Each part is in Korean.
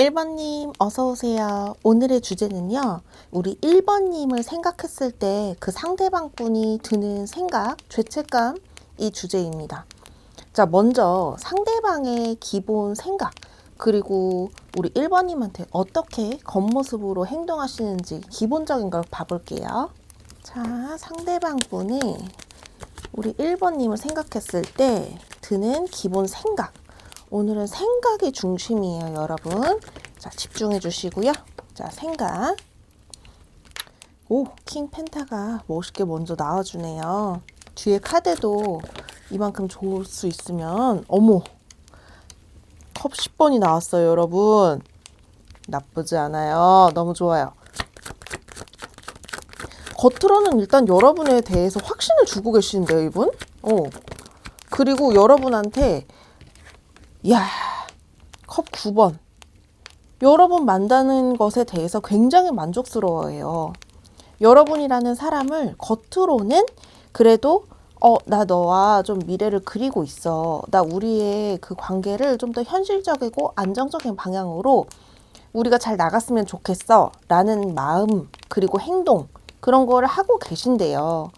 1번님 어서오세요. 오늘의 주제는요. 우리 1번님을 생각했을 때 그 상대방 분이 드는 생각, 죄책감 이 주제입니다. 자, 먼저 상대방의 기본 생각, 그리고 우리 1번님한테 어떻게 겉모습으로 행동하시는지 기본적인 걸 봐볼게요. 자, 상대방 분이 우리 1번님을 생각했을 때 드는 기본 생각. 오늘은 생각이 중심이에요, 여러분. 자, 집중해 주시고요. 자, 생각. 오, 킹 펜타가 멋있게 먼저 나와주네요. 뒤에 카드도 이만큼 좋을 수 있으면, 어머! 컵 10번이 나왔어요, 여러분. 나쁘지 않아요. 너무 좋아요. 겉으로는 일단 여러분에 대해서 확신을 주고 계시는데요, 이분? 그리고 여러분한테 야, 컵 9번. 여러분 만나는 것에 대해서 굉장히 만족스러워해요. 여러분이라는 사람을 겉으로는 그래도 나 너와 좀 미래를 그리고 있어. 나 우리의 그 관계를 좀 더 현실적이고 안정적인 방향으로 우리가 잘 나갔으면 좋겠어. 라는 마음, 그리고 행동, 그런 거를 하고 계신데요.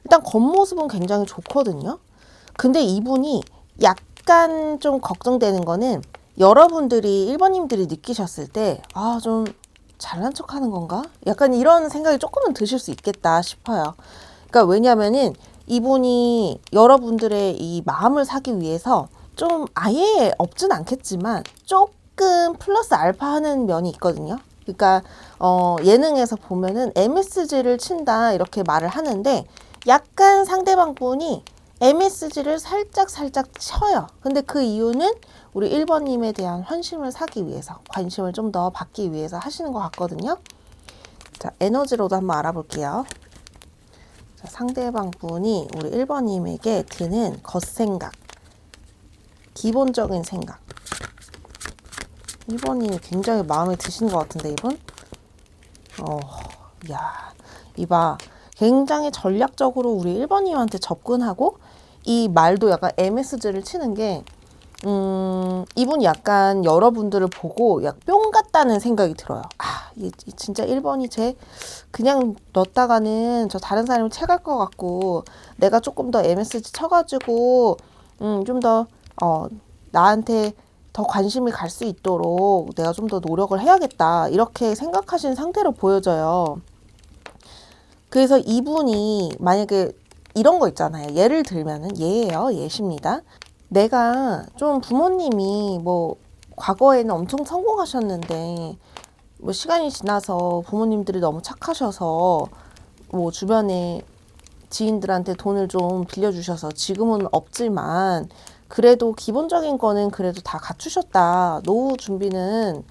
일단 겉모습은 굉장히 좋거든요. 근데 이분이 약간 좀 걱정되는 거는 여러분들이 1번님들이 느끼셨을 때 좀 잘난 척 하는 건가? 약간 이런 생각이 조금은 드실 수 있겠다 싶어요. 그러니까 왜냐면은 이분이 여러분들의 이 마음을 사기 위해서 좀 아예 없진 않겠지만 조금 플러스 알파 하는 면이 있거든요. 그러니까 예능에서 보면은 MSG를 친다 이렇게 말을 하는데 약간 상대방 분이 MSG를 살짝 쳐요. 근데 그 이유는 우리 1번님에 대한 환심을 사기 위해서, 관심을 좀 더 받기 위해서 하시는 것 같거든요. 자, 에너지로도 한번 알아볼게요. 자, 상대방 분이 우리 1번님에게 드는 겉생각, 기본적인 생각. 1번님이 굉장히 마음에 드시는 것 같은데, 이분? 이봐. 굉장히 전략적으로 우리 1번님한테 접근하고 이 말도 약간 MSG를 치는 게 이분이 약간 여러분들을 보고 약 뿅 같다는 생각이 들어요. 이 진짜 1번이 그냥 넣었다가는 저 다른 사람이 채갈 것 같고 내가 조금 더 MSG 쳐가지고 좀 더 나한테 더 관심이 갈 수 있도록 내가 좀 더 노력을 해야겠다 이렇게 생각하시는 상태로 보여져요. 그래서 이분이 만약에 이런 거 있잖아요. 예를 들면은 예십니다. 내가 좀 부모님이 뭐 과거에는 엄청 성공하셨는데 뭐 시간이 지나서 부모님들이 너무 착하셔서 뭐 주변에 지인들한테 돈을 좀 빌려주셔서 지금은 없지만 그래도 기본적인 거는 그래도 다 갖추셨다. 노후 준비는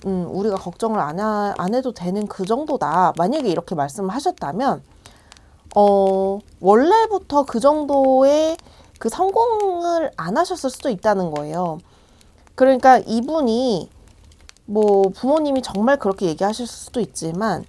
우리가 걱정을 안 해도 되는 그 정도다. 만약에 이렇게 말씀을 하셨다면 원래부터 그 정도의 그 성공을 안 하셨을 수도 있다는 거예요. 그러니까 이분이 뭐 부모님이 정말 그렇게 얘기하실 수도 있지만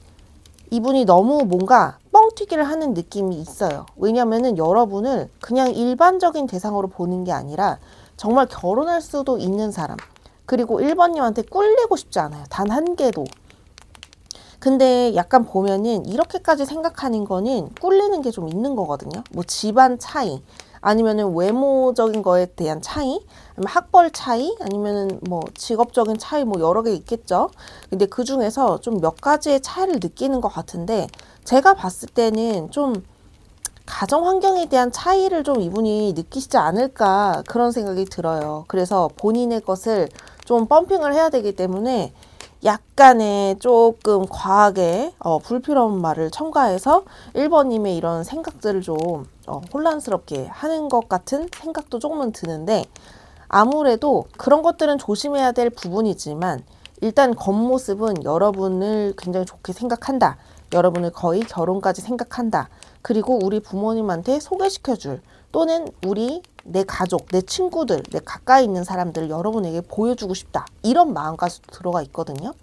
이분이 너무 뭔가 뻥튀기를 하는 느낌이 있어요. 왜냐면은 여러분을 그냥 일반적인 대상으로 보는 게 아니라 정말 결혼할 수도 있는 사람, 그리고 1번님한테 꿀리고 싶지 않아요. 단 한 개도. 근데 약간 보면은 이렇게까지 생각하는 거는 꿀리는 게 좀 있는 거거든요. 뭐 집안 차이, 아니면은 외모적인 거에 대한 차이, 아니면 학벌 차이, 아니면은 뭐 직업적인 차이 뭐 여러 개 있겠죠. 근데 그 중에서 좀 몇 가지의 차이를 느끼는 것 같은데 제가 봤을 때는 좀 가정 환경에 대한 차이를 좀 이분이 느끼시지 않을까 그런 생각이 들어요. 그래서 본인의 것을 좀 펌핑을 해야 되기 때문에 약간의 조금 과하게 불필요한 말을 첨가해서 1번님의 이런 생각들을 좀 혼란스럽게 하는 것 같은 생각도 조금은 드는데 아무래도 그런 것들은 조심해야 될 부분이지만 일단 겉모습은 여러분을 굉장히 좋게 생각한다. 여러분을 거의 결혼까지 생각한다. 그리고 우리 부모님한테 소개시켜줄 또는 내 가족, 내 친구들, 내 가까이 있는 사람들을 여러분에게 보여주고 싶다. 이런 마음까지 들어가 있거든요.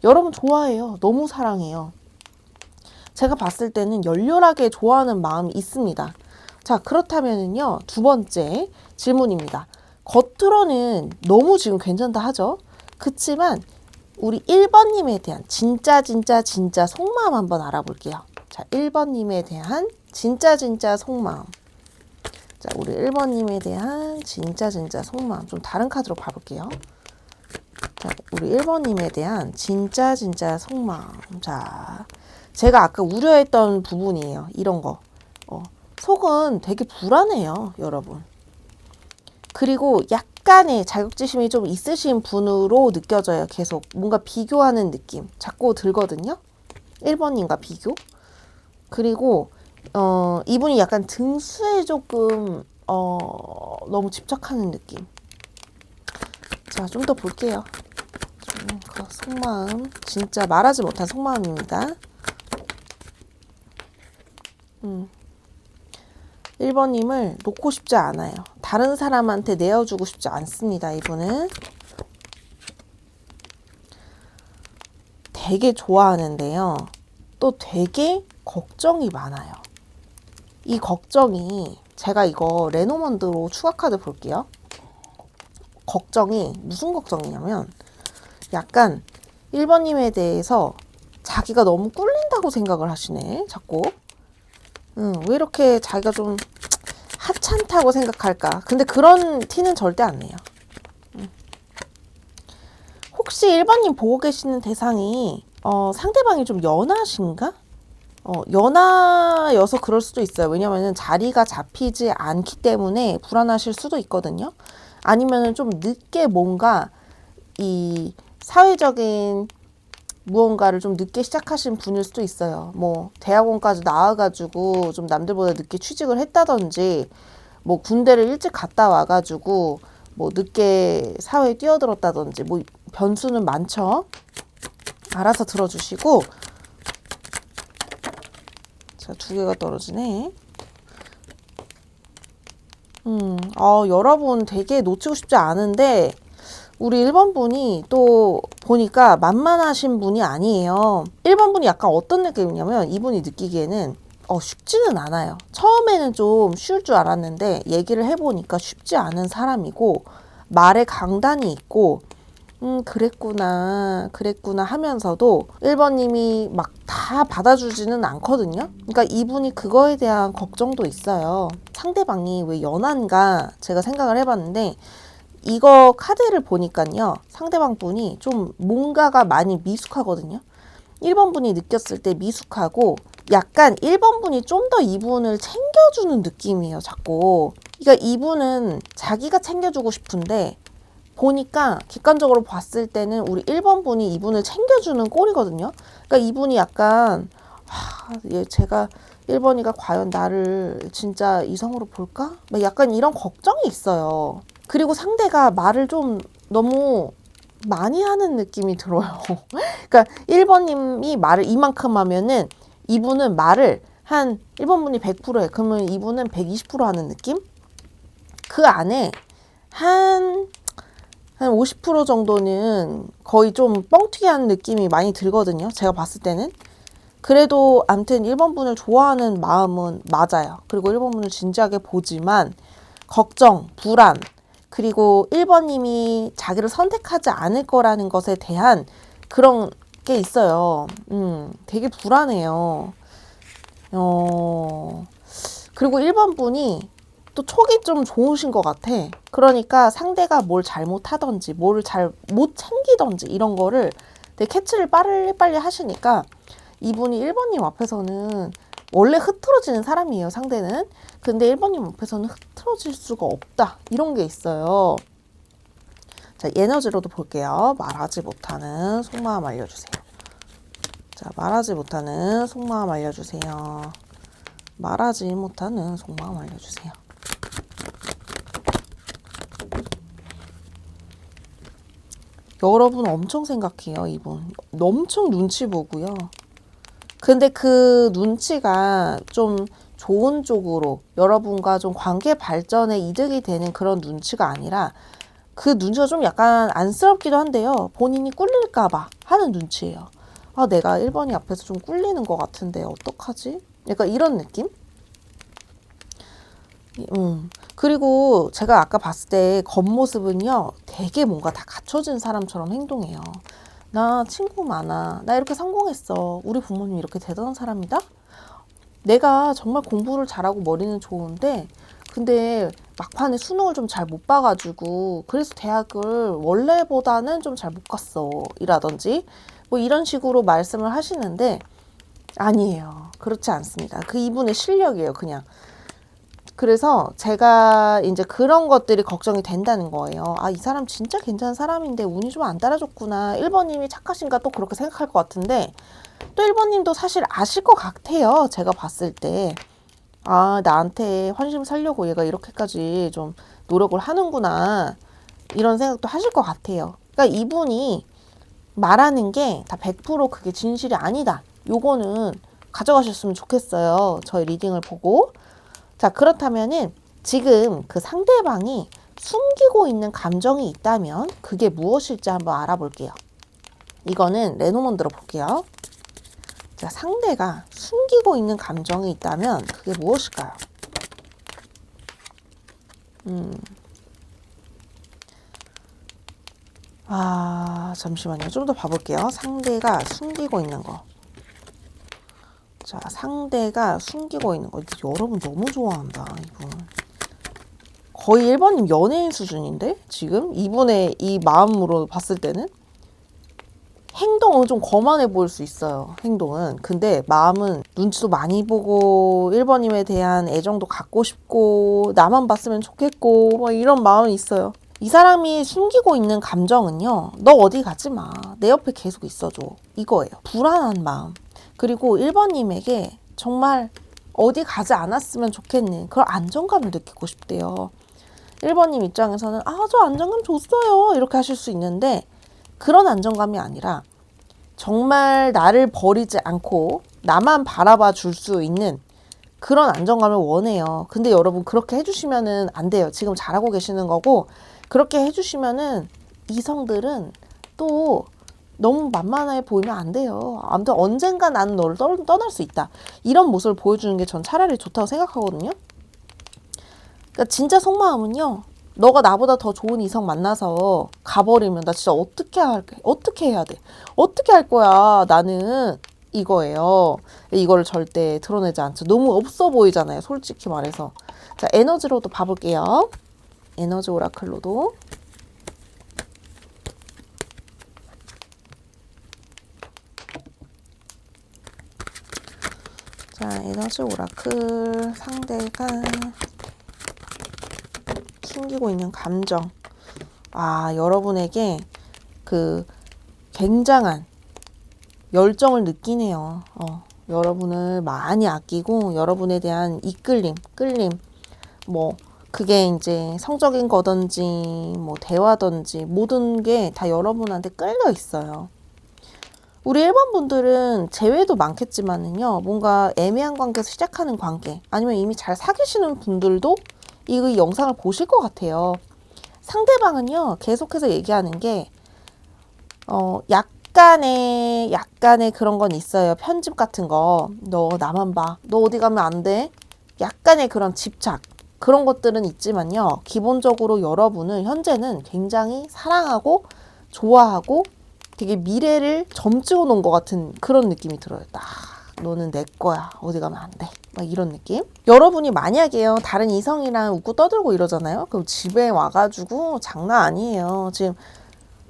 여러분 좋아해요. 너무 사랑해요. 제가 봤을 때는 열렬하게 좋아하는 마음이 있습니다. 자, 그렇다면요. 두 번째 질문입니다. 겉으로는 너무 지금 괜찮다 하죠. 그치만 우리 1번님에 대한 진짜 속마음 한번 알아볼게요. 자, 1번님에 대한 진짜 속마음. 자, 우리 1번님에 대한 진짜 속마음. 좀 다른 카드로 봐볼게요. 자, 우리 1번님에 대한 진짜 속마음. 자, 제가 아까 우려했던 부분이에요. 이런 거. 속은 되게 불안해요, 여러분. 그리고 약간의 자격지심이 좀 있으신 분으로 느껴져요. 계속 뭔가 비교하는 느낌 자꾸 들거든요. 1번님과 비교. 그리고 이분이 약간 등수에 조금 너무 집착하는 느낌. 자, 좀 더 볼게요. 그 속마음, 진짜 말하지 못한 속마음입니다. 1번님을 놓고 싶지 않아요. 다른 사람한테 내어주고 싶지 않습니다. 이분은 되게 좋아하는데요. 또 되게 걱정이 많아요. 이 걱정이, 제가 이거 레노먼드로 추가 카드 볼게요. 걱정이 무슨 걱정이냐면 약간 1번님에 대해서 자기가 너무 꿀린다고 생각을 하시네. 자꾸. 왜 이렇게 자기가 좀 하찮다고 생각할까? 근데 그런 티는 절대 안 내요. 혹시 1번님 보고 계시는 대상이 상대방이 좀 연하신가? 연하여서 그럴 수도 있어요. 왜냐면은 자리가 잡히지 않기 때문에 불안하실 수도 있거든요. 아니면은 좀 늦게 뭔가 이 사회적인 무언가를 좀 늦게 시작하신 분일 수도 있어요. 뭐 대학원까지 나와가지고 좀 남들보다 늦게 취직을 했다든지, 뭐 군대를 일찍 갔다 와가지고 뭐 늦게 사회에 뛰어들었다든지, 뭐 변수는 많죠. 알아서 들어주시고. 자, 2개가 떨어지네. 여러분 되게 놓치고 싶지 않은데 우리 1번 분이 또 보니까 만만하신 분이 아니에요. 1번 분이 약간 어떤 느낌이냐면, 이분이 느끼기에는 쉽지는 않아요. 처음에는 좀 쉬울 줄 알았는데 얘기를 해보니까 쉽지 않은 사람이고, 말에 강단이 있고, 그랬구나 하면서도 1번님이 막 다 받아주지는 않거든요. 그러니까 이분이 그거에 대한 걱정도 있어요. 상대방이 왜 연한가 제가 생각을 해봤는데, 이거 카드를 보니까요, 상대방 분이 좀 뭔가가 많이 미숙하거든요. 1번 분이 느꼈을 때 미숙하고, 약간 1번 분이 좀 더 이분을 챙겨주는 느낌이에요, 자꾸. 그러니까 이분은 자기가 챙겨주고 싶은데, 보니까 객관적으로 봤을 때는 우리 1번 분이 이분을 챙겨주는 꼴이거든요. 그러니까 이분이 약간 제가 1번이가 과연 나를 진짜 이성으로 볼까? 막 약간 이런 걱정이 있어요. 그리고 상대가 말을 좀 너무 많이 하는 느낌이 들어요. 그러니까 1번님이 말을 이만큼 하면은 이분은 말을 한 1번 분이 100%해. 그러면 이분은 120% 하는 느낌? 그 안에 한 50% 정도는 거의 좀 뻥튀기 하는 느낌이 많이 들거든요. 제가 봤을 때는. 그래도 암튼 1번 분을 좋아하는 마음은 맞아요. 그리고 1번 분을 진지하게 보지만 걱정, 불안, 그리고 1번님이 자기를 선택하지 않을 거라는 것에 대한 그런 게 있어요. 되게 불안해요. 그리고 1번 분이 또 촉이 좀 좋으신 것 같아. 그러니까 상대가 뭘 잘못하던지, 뭘 잘 못 챙기던지 이런 거를 되게 캐치를 빨리 하시니까 이분이 1번님 앞에서는 원래 흐트러지는 사람이에요, 상대는. 근데 1번님 앞에서는 흐트러질 수가 없다. 이런 게 있어요. 자, 에너지로도 볼게요. 말하지 못하는 속마음 알려주세요. 자, 말하지 못하는 속마음 알려주세요. 말하지 못하는 속마음 알려주세요. 여러분 엄청 생각해요, 이분. 엄청 눈치 보고요. 근데 그 눈치가 좀 좋은 쪽으로 여러분과 좀 관계 발전에 이득이 되는 그런 눈치가 아니라, 그 눈치가 좀 약간 안쓰럽기도 한데요. 본인이 꿀릴까봐 하는 눈치예요. 내가 1번이 앞에서 좀 꿀리는 것 같은데 어떡하지? 약간 이런 느낌? 그리고 제가 아까 봤을 때 겉모습은요, 되게 뭔가 다 갖춰진 사람처럼 행동해요. 나 친구 많아. 나 이렇게 성공했어. 우리 부모님 이렇게 대단한 사람이다? 내가 정말 공부를 잘하고 머리는 좋은데 근데 막판에 수능을 좀 잘 못 봐가지고 그래서 대학을 원래보다는 좀 잘 못 갔어 이라든지 뭐 이런 식으로 말씀을 하시는데 아니에요. 그렇지 않습니다. 그 이분의 실력이에요, 그냥. 그래서 제가 이제 그런 것들이 걱정이 된다는 거예요. 아, 이 사람 진짜 괜찮은 사람인데 운이 좀 안 따라줬구나. 1번님이 착하신가 또 그렇게 생각할 것 같은데 또 1번님도 사실 아실 것 같아요. 제가 봤을 때. 아, 나한테 환심 살려고 얘가 이렇게까지 좀 노력을 하는구나. 이런 생각도 하실 것 같아요. 그러니까 이분이 말하는 게 다 100% 그게 진실이 아니다. 요거는 가져가셨으면 좋겠어요. 저희 리딩을 보고. 자, 그렇다면은 지금 그 상대방이 숨기고 있는 감정이 있다면 그게 무엇일지 한번 알아볼게요. 이거는 레노먼 들어볼게요. 자, 상대가 숨기고 있는 감정이 있다면 그게 무엇일까요? 잠시만요. 좀 더 봐볼게요. 상대가 숨기고 있는 거. 자, 상대가 숨기고 있는 거. 여러분 너무 좋아한다, 이분. 거의 1번님 연예인 수준인데? 지금? 이분의 이 마음으로 봤을 때는? 행동은 좀 거만해 보일 수 있어요. 행동은. 근데 마음은 눈치도 많이 보고 1번님에 대한 애정도 갖고 싶고 나만 봤으면 좋겠고 뭐 이런 마음이 있어요. 이 사람이 숨기고 있는 감정은요. 너 어디 가지 마. 내 옆에 계속 있어줘. 이거예요. 불안한 마음. 그리고 1번님에게 정말 어디 가지 않았으면 좋겠는 그런 안정감을 느끼고 싶대요. 1번님 입장에서는 저 안정감 줬어요. 이렇게 하실 수 있는데 그런 안정감이 아니라 정말 나를 버리지 않고 나만 바라봐 줄 수 있는 그런 안정감을 원해요. 근데 여러분 그렇게 해주시면은 안 돼요. 지금 잘하고 계시는 거고 그렇게 해주시면은 이성들은 또 너무 만만해 보이면 안 돼요. 아무튼 언젠가 나는 너를 떠날 수 있다. 이런 모습을 보여주는 게 전 차라리 좋다고 생각하거든요. 그러니까 진짜 속마음은요. 너가 나보다 더 좋은 이성 만나서 가버리면 나 진짜 어떻게 해야 돼? 어떻게 할 거야? 나는 이거예요. 이거를 절대 드러내지 않죠. 너무 없어 보이잖아요. 솔직히 말해서. 자, 에너지로도 봐볼게요. 에너지 오라클로도. 자, 에너지 오라클 상대가 숨기고 있는 감정. 여러분에게 그 굉장한 열정을 느끼네요. 여러분을 많이 아끼고 여러분에 대한 끌림, 뭐 그게 이제 성적인 거든지 뭐 대화든지 모든 게 다 여러분한테 끌려 있어요. 우리 1번 분들은 재회도 많겠지만은요, 뭔가 애매한 관계에서 시작하는 관계, 아니면 이미 잘 사귀시는 분들도 이 영상을 보실 것 같아요. 상대방은요, 계속해서 얘기하는 게, 약간의 그런 건 있어요. 편집 같은 거. 너 나만 봐. 너 어디 가면 안 돼. 약간의 그런 집착. 그런 것들은 있지만요. 기본적으로 여러분은 현재는 굉장히 사랑하고 좋아하고 되게 미래를 점찍어 놓은 것 같은 그런 느낌이 들어요. 딱 너는 내 거야. 어디 가면 안 돼. 막 이런 느낌. 여러분이 만약에요. 다른 이성이랑 웃고 떠들고 이러잖아요. 그럼 집에 와가지고 장난 아니에요. 지금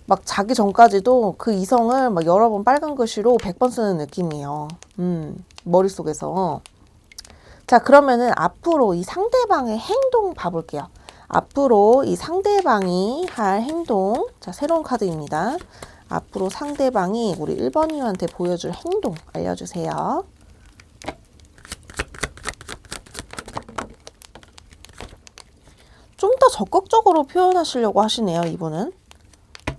막 자기 전까지도 그 이성을 막 여러 번 빨간 글씨로 100번 쓰는 느낌이에요. 머릿속에서. 자, 그러면은 앞으로 이 상대방의 행동 봐볼게요. 앞으로 이 상대방이 할 행동. 자, 새로운 카드입니다. 앞으로 상대방이 우리 1번님한테 보여줄 행동 알려주세요. 좀 더 적극적으로 표현하시려고 하시네요, 이분은.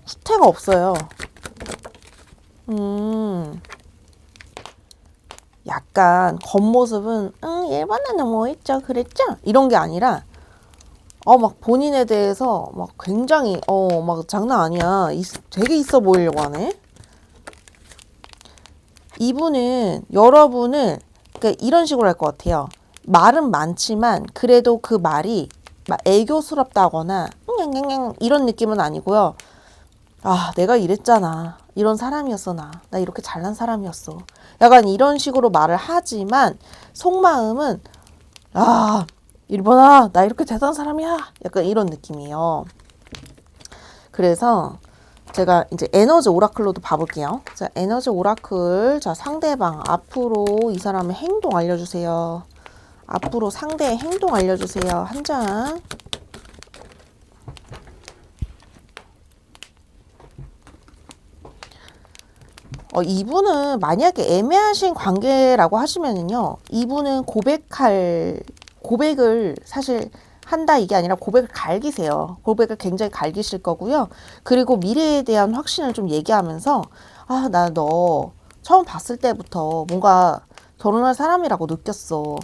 후퇴가 없어요. 약간 겉모습은 1번은 뭐 했죠, 그랬죠? 이런 게 아니라 막 본인에 대해서 막 굉장히 막 장난 아니야. 되게 있어 보이려고 하네. 이분은 여러분을 그러니까 이런 식으로 할 것 같아요. 말은 많지만 그래도 그 말이 막 애교스럽다거나 이런 느낌은 아니고요. 아, 내가 이랬잖아. 이런 사람이었어, 나. 나 이렇게 잘난 사람이었어. 약간 이런 식으로 말을 하지만 속마음은 아, 일본아, 나 이렇게 대단한 사람이야. 약간 이런 느낌이에요. 그래서 제가 이제 에너지 오라클로도 봐볼게요. 자, 에너지 오라클. 자, 상대방 앞으로 이 사람의 행동 알려주세요. 앞으로 상대의 행동 알려주세요. 한 장. 이분은 만약에 애매하신 관계라고 하시면은요, 이분은 고백을 사실 한다 이게 아니라 고백을 갈기세요. 고백을 굉장히 갈기실 거고요. 그리고 미래에 대한 확신을 좀 얘기하면서, 아, 나 너 처음 봤을 때부터 뭔가 결혼할 사람이라고 느꼈어.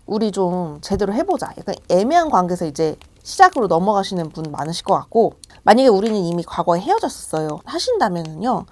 우리 좀 제대로 해보자. 약간 애매한 관계에서 이제 시작으로 넘어가시는 분 많으실 것 같고, 만약에 우리는 이미 과거에 헤어졌었어요 하신다면은요,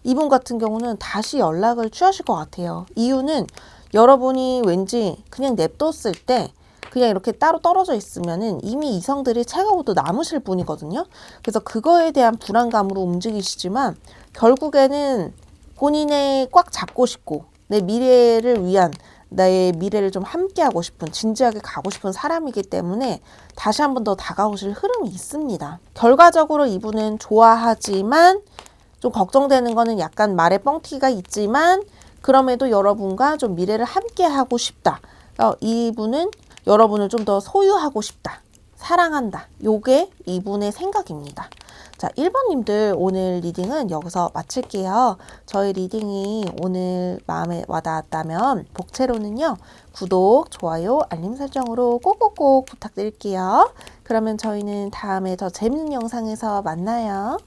이분 같은 경우는 다시 연락을 취하실 것 같아요. 이유는 여러분이 왠지 그냥 냅뒀을 때 그냥 이렇게 따로 떨어져 있으면은 이미 이성들이 체가고도 남으실 분이거든요. 그래서 그거에 대한 불안감으로 움직이시지만 결국에는 본인의 꽉 잡고 싶고 내 미래를 위한 나의 미래를 좀 함께하고 싶은 진지하게 가고 싶은 사람이기 때문에 다시 한 번 더 다가오실 흐름이 있습니다. 결과적으로 이분은 좋아하지만 좀 걱정되는 거는 약간 말에 뻥튀기가 있지만 그럼에도 여러분과 좀 미래를 함께 하고 싶다. 이분은 여러분을 좀 더 소유하고 싶다. 사랑한다. 요게 이분의 생각입니다. 자, 1번님들 오늘 리딩은 여기서 마칠게요. 저희 리딩이 오늘 마음에 와닿았다면 복채로는요. 구독, 좋아요, 알림 설정으로 꼭꼭꼭 부탁드릴게요. 그러면 저희는 다음에 더 재밌는 영상에서 만나요.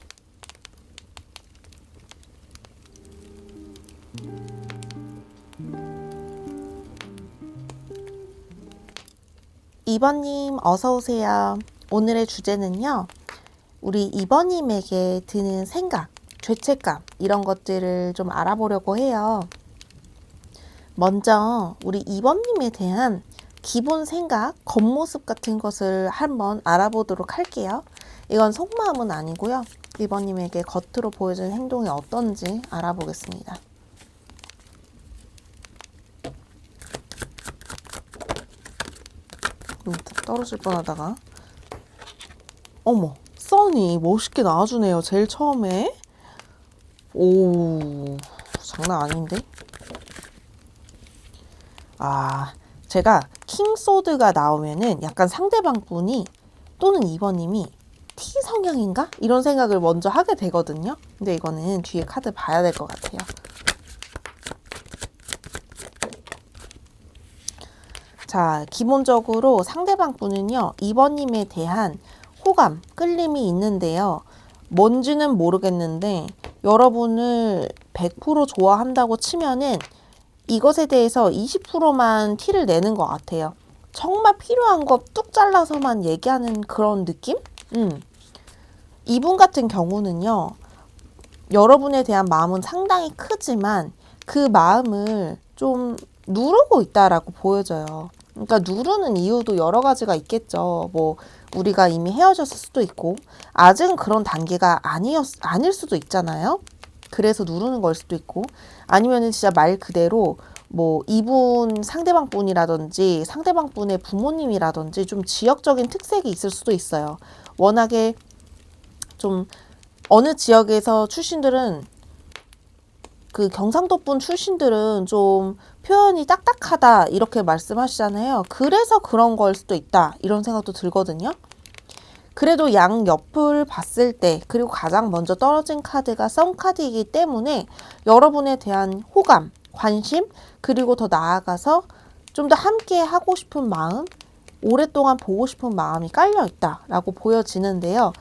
2번님 어서오세요. 오늘의 주제는요. 우리 2번님에게 드는 생각, 죄책감 이런 것들을 좀 알아보려고 해요. 먼저 우리 2번님에 대한 기본 생각, 겉모습 같은 것을 한번 알아보도록 할게요. 이건 속마음은 아니고요. 2번님에게 겉으로 보여준 행동이 어떤지 알아보겠습니다. 떨어질 뻔하다가 어머, 써니 멋있게 나와주네요. 제일 처음에. 오, 장난 아닌데? 아, 제가 킹소드가 나오면은 약간 상대방 분이 또는 2번님이 T 성향인가? 이런 생각을 먼저 하게 되거든요. 근데 이거는 뒤에 카드 봐야 될 것 같아요. 자, 기본적으로 상대방 분은요, 2번님에 대한 호감, 끌림이 있는데요. 뭔지는 모르겠는데 여러분을 100% 좋아한다고 치면은 이것에 대해서 20%만 티를 내는 것 같아요. 정말 필요한 거 뚝 잘라서만 얘기하는 그런 느낌? 이분 같은 경우는요. 여러분에 대한 마음은 상당히 크지만 그 마음을 좀 누르고 있다라고 보여져요. 그러니까 누르는 이유도 여러 가지가 있겠죠. 뭐 우리가 이미 헤어졌을 수도 있고 아직은 그런 단계가 아닐 수도 있잖아요. 그래서 누르는 걸 수도 있고 아니면은 진짜 말 그대로 뭐 이분 상대방 분이라든지 상대방 분의 부모님이라든지 좀 지역적인 특색이 있을 수도 있어요. 워낙에 좀 어느 지역에서 출신들은 그 경상도 분 출신들은 좀 표현이 딱딱하다 이렇게 말씀하시잖아요. 그래서 그런 걸 수도 있다 이런 생각도 들거든요. 그래도 양 옆을 봤을 때 그리고 가장 먼저 떨어진 카드가 썸카드이기 때문에 여러분에 대한 호감, 관심 그리고 더 나아가서 좀 더 함께 하고 싶은 마음, 오랫동안 보고 싶은 마음이 깔려 있다라고 보여지는데요.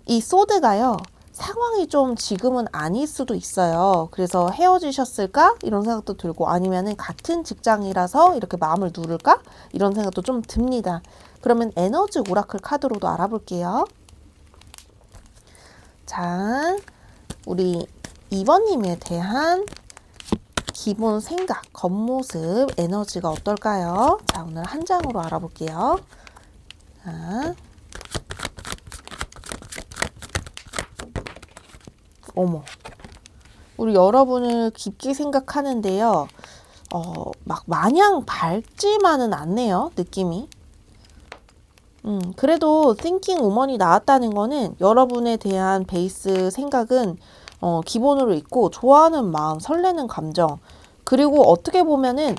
이 소드가요. 상황이 좀 지금은 아닐 수도 있어요. 그래서 헤어지셨을까? 이런 생각도 들고 아니면은 같은 직장이라서 이렇게 마음을 누를까? 이런 생각도 좀 듭니다. 그러면 에너지 오라클 카드로도 알아볼게요. 자, 우리 2번님에 대한 기본 생각, 겉모습, 에너지가 어떨까요? 자, 오늘 한 장으로 알아볼게요. 자. 어머. 우리 여러분을 깊게 생각하는데요. 막 마냥 밝지만은 않네요. 느낌이. 그래도 Thinking Woman이 나왔다는 거는 여러분에 대한 베이스 생각은 기본으로 있고 좋아하는 마음, 설레는 감정, 그리고 어떻게 보면은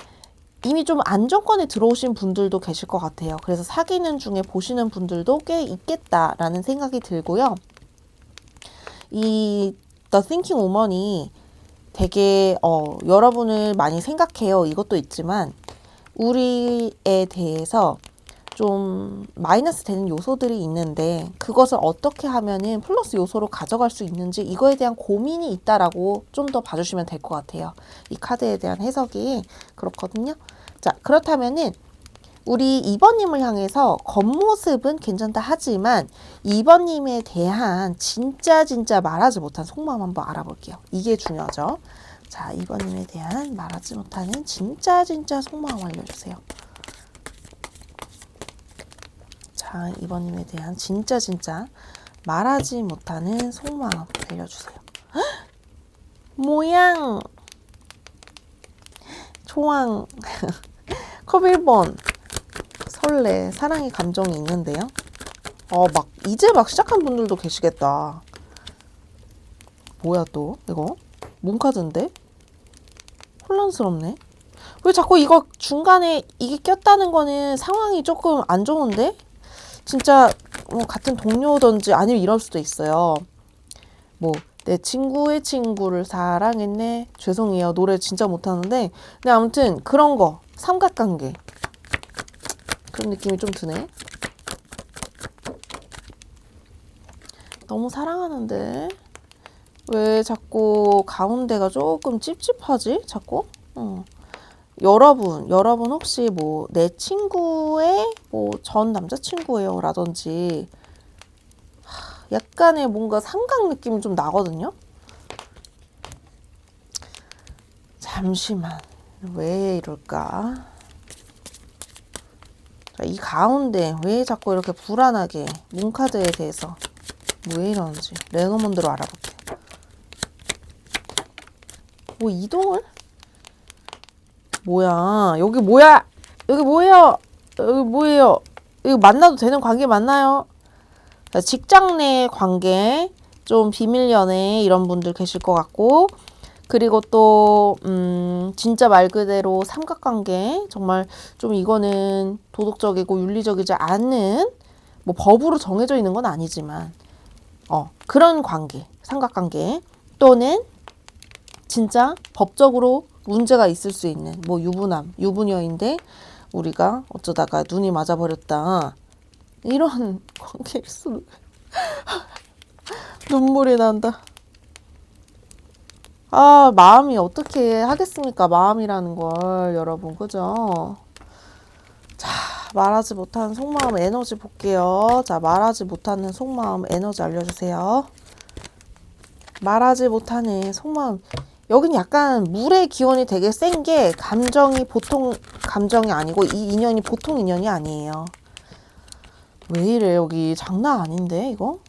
이미 좀 안정권에 들어오신 분들도 계실 것 같아요. 그래서 사귀는 중에 보시는 분들도 꽤 있겠다라는 생각이 들고요. 이 The Thinking Woman이 되게 여러분을 많이 생각해요. 이것도 있지만 우리에 대해서 좀 마이너스 되는 요소들이 있는데 그것을 어떻게 하면은 플러스 요소로 가져갈 수 있는지 이거에 대한 고민이 있다라고 좀 더 봐주시면 될 것 같아요. 이 카드에 대한 해석이 그렇거든요. 자, 그렇다면은 우리 2번님을 향해서 겉모습은 괜찮다 하지만 2번님에 대한 진짜 말하지 못한 속마음 한번 알아볼게요. 이게 중요하죠. 자, 2번님에 대한 말하지 못하는 진짜 속마음 알려주세요. 자, 2번님에 대한 진짜 말하지 못하는 속마음 알려주세요. 헉! 모양 초왕 컵 1번 설레 사랑의 감정이 있는데요. 막 이제 막 시작한 분들도 계시겠다. 뭐야 또 이거? 뭔 카드인데? 혼란스럽네. 왜 자꾸 이거 중간에 이게 꼈다는 거는 상황이 조금 안 좋은데? 진짜 뭐 같은 동료든지 아니면 이럴 수도 있어요. 뭐 내 친구의 친구를 사랑했네. 죄송해요. 노래 진짜 못하는데. 근데 아무튼 그런 거. 삼각관계. 그런 느낌이 좀 드네. 너무 사랑하는데. 왜 자꾸 가운데가 조금 찝찝하지? 자꾸? 여러분 혹시 뭐 내 친구의 뭐 전 남자친구예요 라든지 약간의 뭔가 삼각 느낌이 좀 나거든요. 잠시만 왜 이럴까? 자, 이 가운데 왜 자꾸 이렇게 불안하게 문카드에 대해서 왜 이러는지 레노먼드로 알아볼게요. 뭐 이동을? 뭐야 여기 뭐야 여기 뭐예요 여기 뭐예요 여기 만나도 되는 관계 맞나요? 직장 내 관계 좀 비밀 연애 이런 분들 계실 것 같고 그리고 또 진짜 말 그대로 삼각관계 정말 좀 이거는 도덕적이고 윤리적이지 않은 뭐 법으로 정해져 있는 건 아니지만 그런 관계 삼각관계 또는 진짜 법적으로 문제가 있을 수 있는 뭐 유부녀인데 우리가 어쩌다가 눈이 맞아버렸다 이런 관계일 수는 눈물이 난다. 마음이 어떻게 하겠습니까? 마음이라는 걸 여러분 그죠? 자, 말하지 못한 속마음 에너지 볼게요. 자, 말하지 못하는 속마음 에너지 알려주세요. 말하지 못하는 속마음 여긴 약간 물의 기운이 되게 센 게 감정이 보통 감정이 아니고 이 인연이 보통 인연이 아니에요. 왜 이래 여기 장난 아닌데 이거?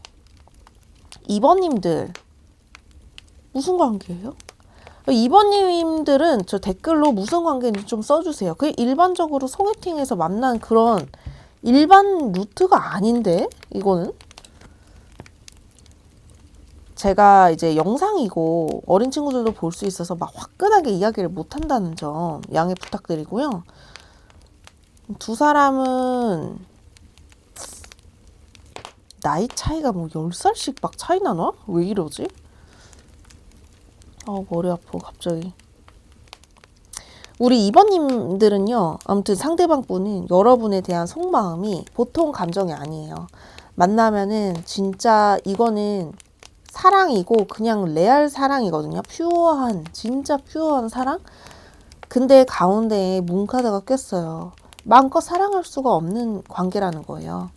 2번님들 무슨 관계예요? 2번님들은 저 댓글로 무슨 관계인지 좀 써주세요. 그게 일반적으로 소개팅에서 만난 그런 일반 루트가 아닌데 이거는? 제가 이제 영상이고 어린 친구들도 볼 수 있어서 막 화끈하게 이야기를 못한다는 점 양해 부탁드리고요. 두 사람은 나이 차이가 뭐 10살씩 막 차이 나나? 왜 이러지? 머리 아파 갑자기. 우리 2번님들은요. 아무튼 상대방 분은 여러분에 대한 속마음이 보통 감정이 아니에요. 만나면은 진짜 이거는 사랑이고 그냥 레알 사랑이거든요. 진짜 퓨어한 사랑? 근데 가운데에 문카드가 꼈어요. 마음껏 사랑할 수가 없는 관계라는 거예요.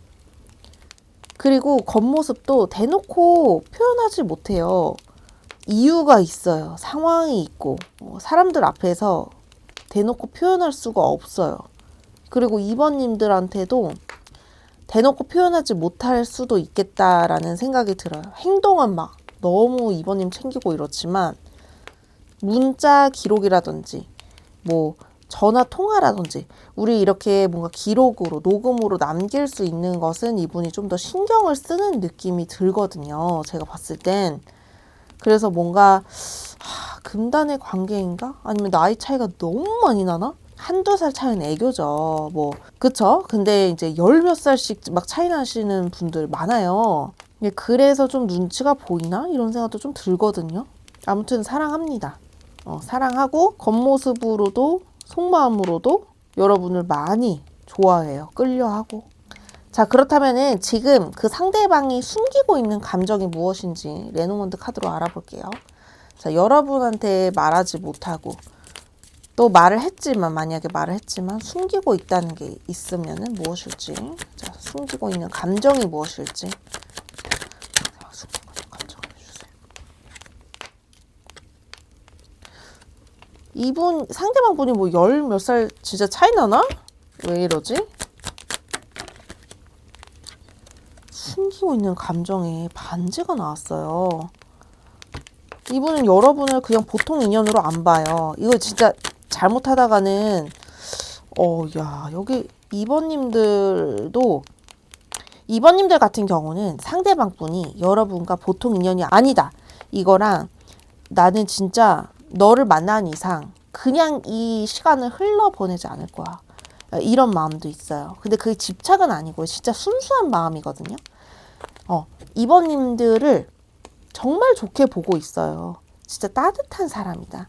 그리고 겉모습도 대놓고 표현하지 못해요. 이유가 있어요. 상황이 있고 사람들 앞에서 대놓고 표현할 수가 없어요. 그리고 2번님들한테도 대놓고 표현하지 못할 수도 있겠다라는 생각이 들어요. 행동은 막 너무 이번님 챙기고 이렇지만 문자 기록이라든지 뭐 전화 통화라든지 우리 이렇게 뭔가 기록으로 녹음으로 남길 수 있는 것은 이분이 좀 더 신경을 쓰는 느낌이 들거든요. 제가 봤을 땐. 그래서 뭔가 금단의 관계인가? 아니면 나이 차이가 너무 많이 나나? 한두 살 차이는 애교죠. 뭐 그쵸? 근데 이제 열 몇 살씩 막 차이 나시는 분들 많아요. 그래서 좀 눈치가 보이나? 이런 생각도 좀 들거든요. 아무튼 사랑합니다. 사랑하고 겉모습으로도 속마음으로도 여러분을 많이 좋아해요. 끌려하고. 자, 그렇다면은 지금 그 상대방이 숨기고 있는 감정이 무엇인지 레노먼드 카드로 알아볼게요. 자, 여러분한테 말하지 못하고 또 만약에 말을 했지만 숨기고 있다는 게 있으면은 무엇일지. 자, 숨기고 있는 감정이 무엇일지. 숨기고 있는 감정을 해주세요. 상대방 분이 뭐 열 몇 살 진짜 차이 나나? 왜 이러지? 숨기고 있는 감정에 반지가 나왔어요. 이분은 여러분을 그냥 보통 인연으로 안 봐요. 이거 진짜 잘못하다가는 여기 2번님들 같은 경우는 상대방 분이 여러분과 보통 인연이 아니다. 이거랑 나는 진짜 너를 만난 이상 그냥 이 시간을 흘러보내지 않을 거야. 이런 마음도 있어요. 근데 그게 집착은 아니고 진짜 순수한 마음이거든요. 2번님들을 정말 좋게 보고 있어요. 진짜 따뜻한 사람이다.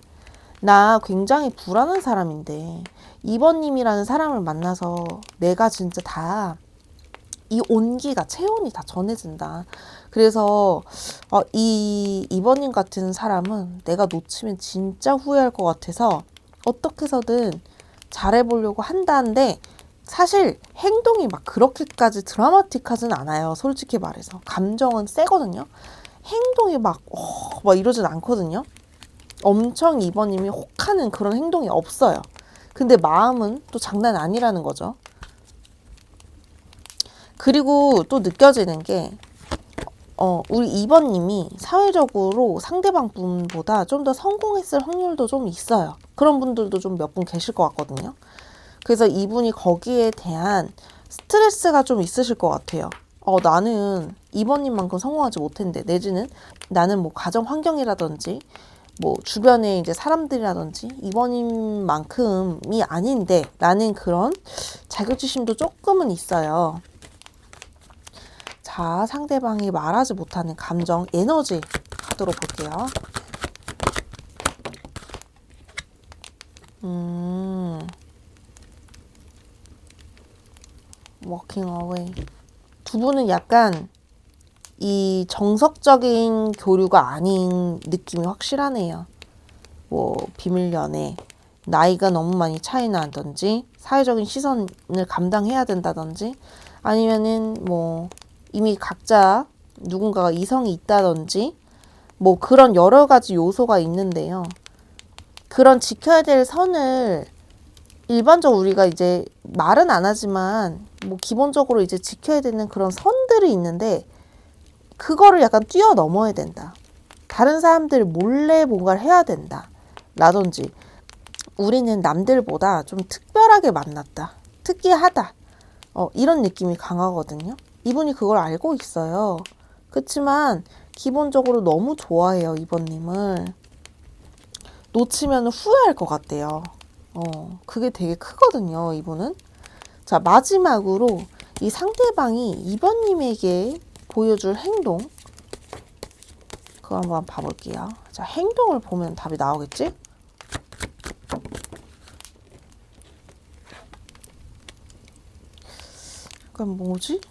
나 굉장히 불안한 사람인데 2번님이라는 사람을 만나서 내가 진짜 다 이 온기가 체온이 다 전해진다. 그래서 이 2번님 같은 사람은 내가 놓치면 진짜 후회할 것 같아서 어떻게 해서든 잘해보려고 한다는데 사실 행동이 막 그렇게까지 드라마틱하진 않아요. 솔직히 말해서. 감정은 세거든요. 행동이 막 이러진 않거든요. 엄청 2번님이 혹하는 그런 행동이 없어요. 근데 마음은 또 장난 아니라는 거죠. 그리고 또 느껴지는 게 우리 2번님이 사회적으로 상대방 분보다 좀 더 성공했을 확률도 좀 있어요. 그런 분들도 좀 몇 분 계실 것 같거든요. 그래서 이분이 거기에 대한 스트레스가 좀 있으실 것 같아요. 나는 2번님만큼 성공하지 못했는데, 내지는 나는 뭐 가정 환경이라든지 뭐 주변에 이제 사람들이라든지 2번님만큼이 아닌데 라는 그런 자격지심도 조금은 있어요. 자, 상대방이 말하지 못하는 감정, 에너지 카드로 볼게요. Walking away. 두 분은 약간 이 정석적인 교류가 아닌 느낌이 확실하네요. 뭐 비밀 연애, 나이가 너무 많이 차이 나든지 사회적인 시선을 감당해야 된다든지 아니면은 뭐 이미 각자 누군가가 이성이 있다든지 뭐 그런 여러 가지 요소가 있는데요. 그런 지켜야 될 선을 일반적으로 우리가 이제 말은 안 하지만 뭐 기본적으로 이제 지켜야 되는 그런 선들이 있는데 그거를 약간 뛰어넘어야 된다. 다른 사람들 몰래 뭔가를 해야 된다. 라든지 우리는 남들보다 좀 특별하게 만났다. 특이하다. 이런 느낌이 강하거든요. 이분이 그걸 알고 있어요. 그렇지만 기본적으로 너무 좋아해요. 2번님을. 놓치면 후회할 것 같대요. 그게 되게 크거든요. 이분은. 자, 마지막으로 이 상대방이 2번님에게 보여줄 행동, 그거 한번 봐볼게요. 자, 행동을 보면 답이 나오겠지? 그럼 뭐지?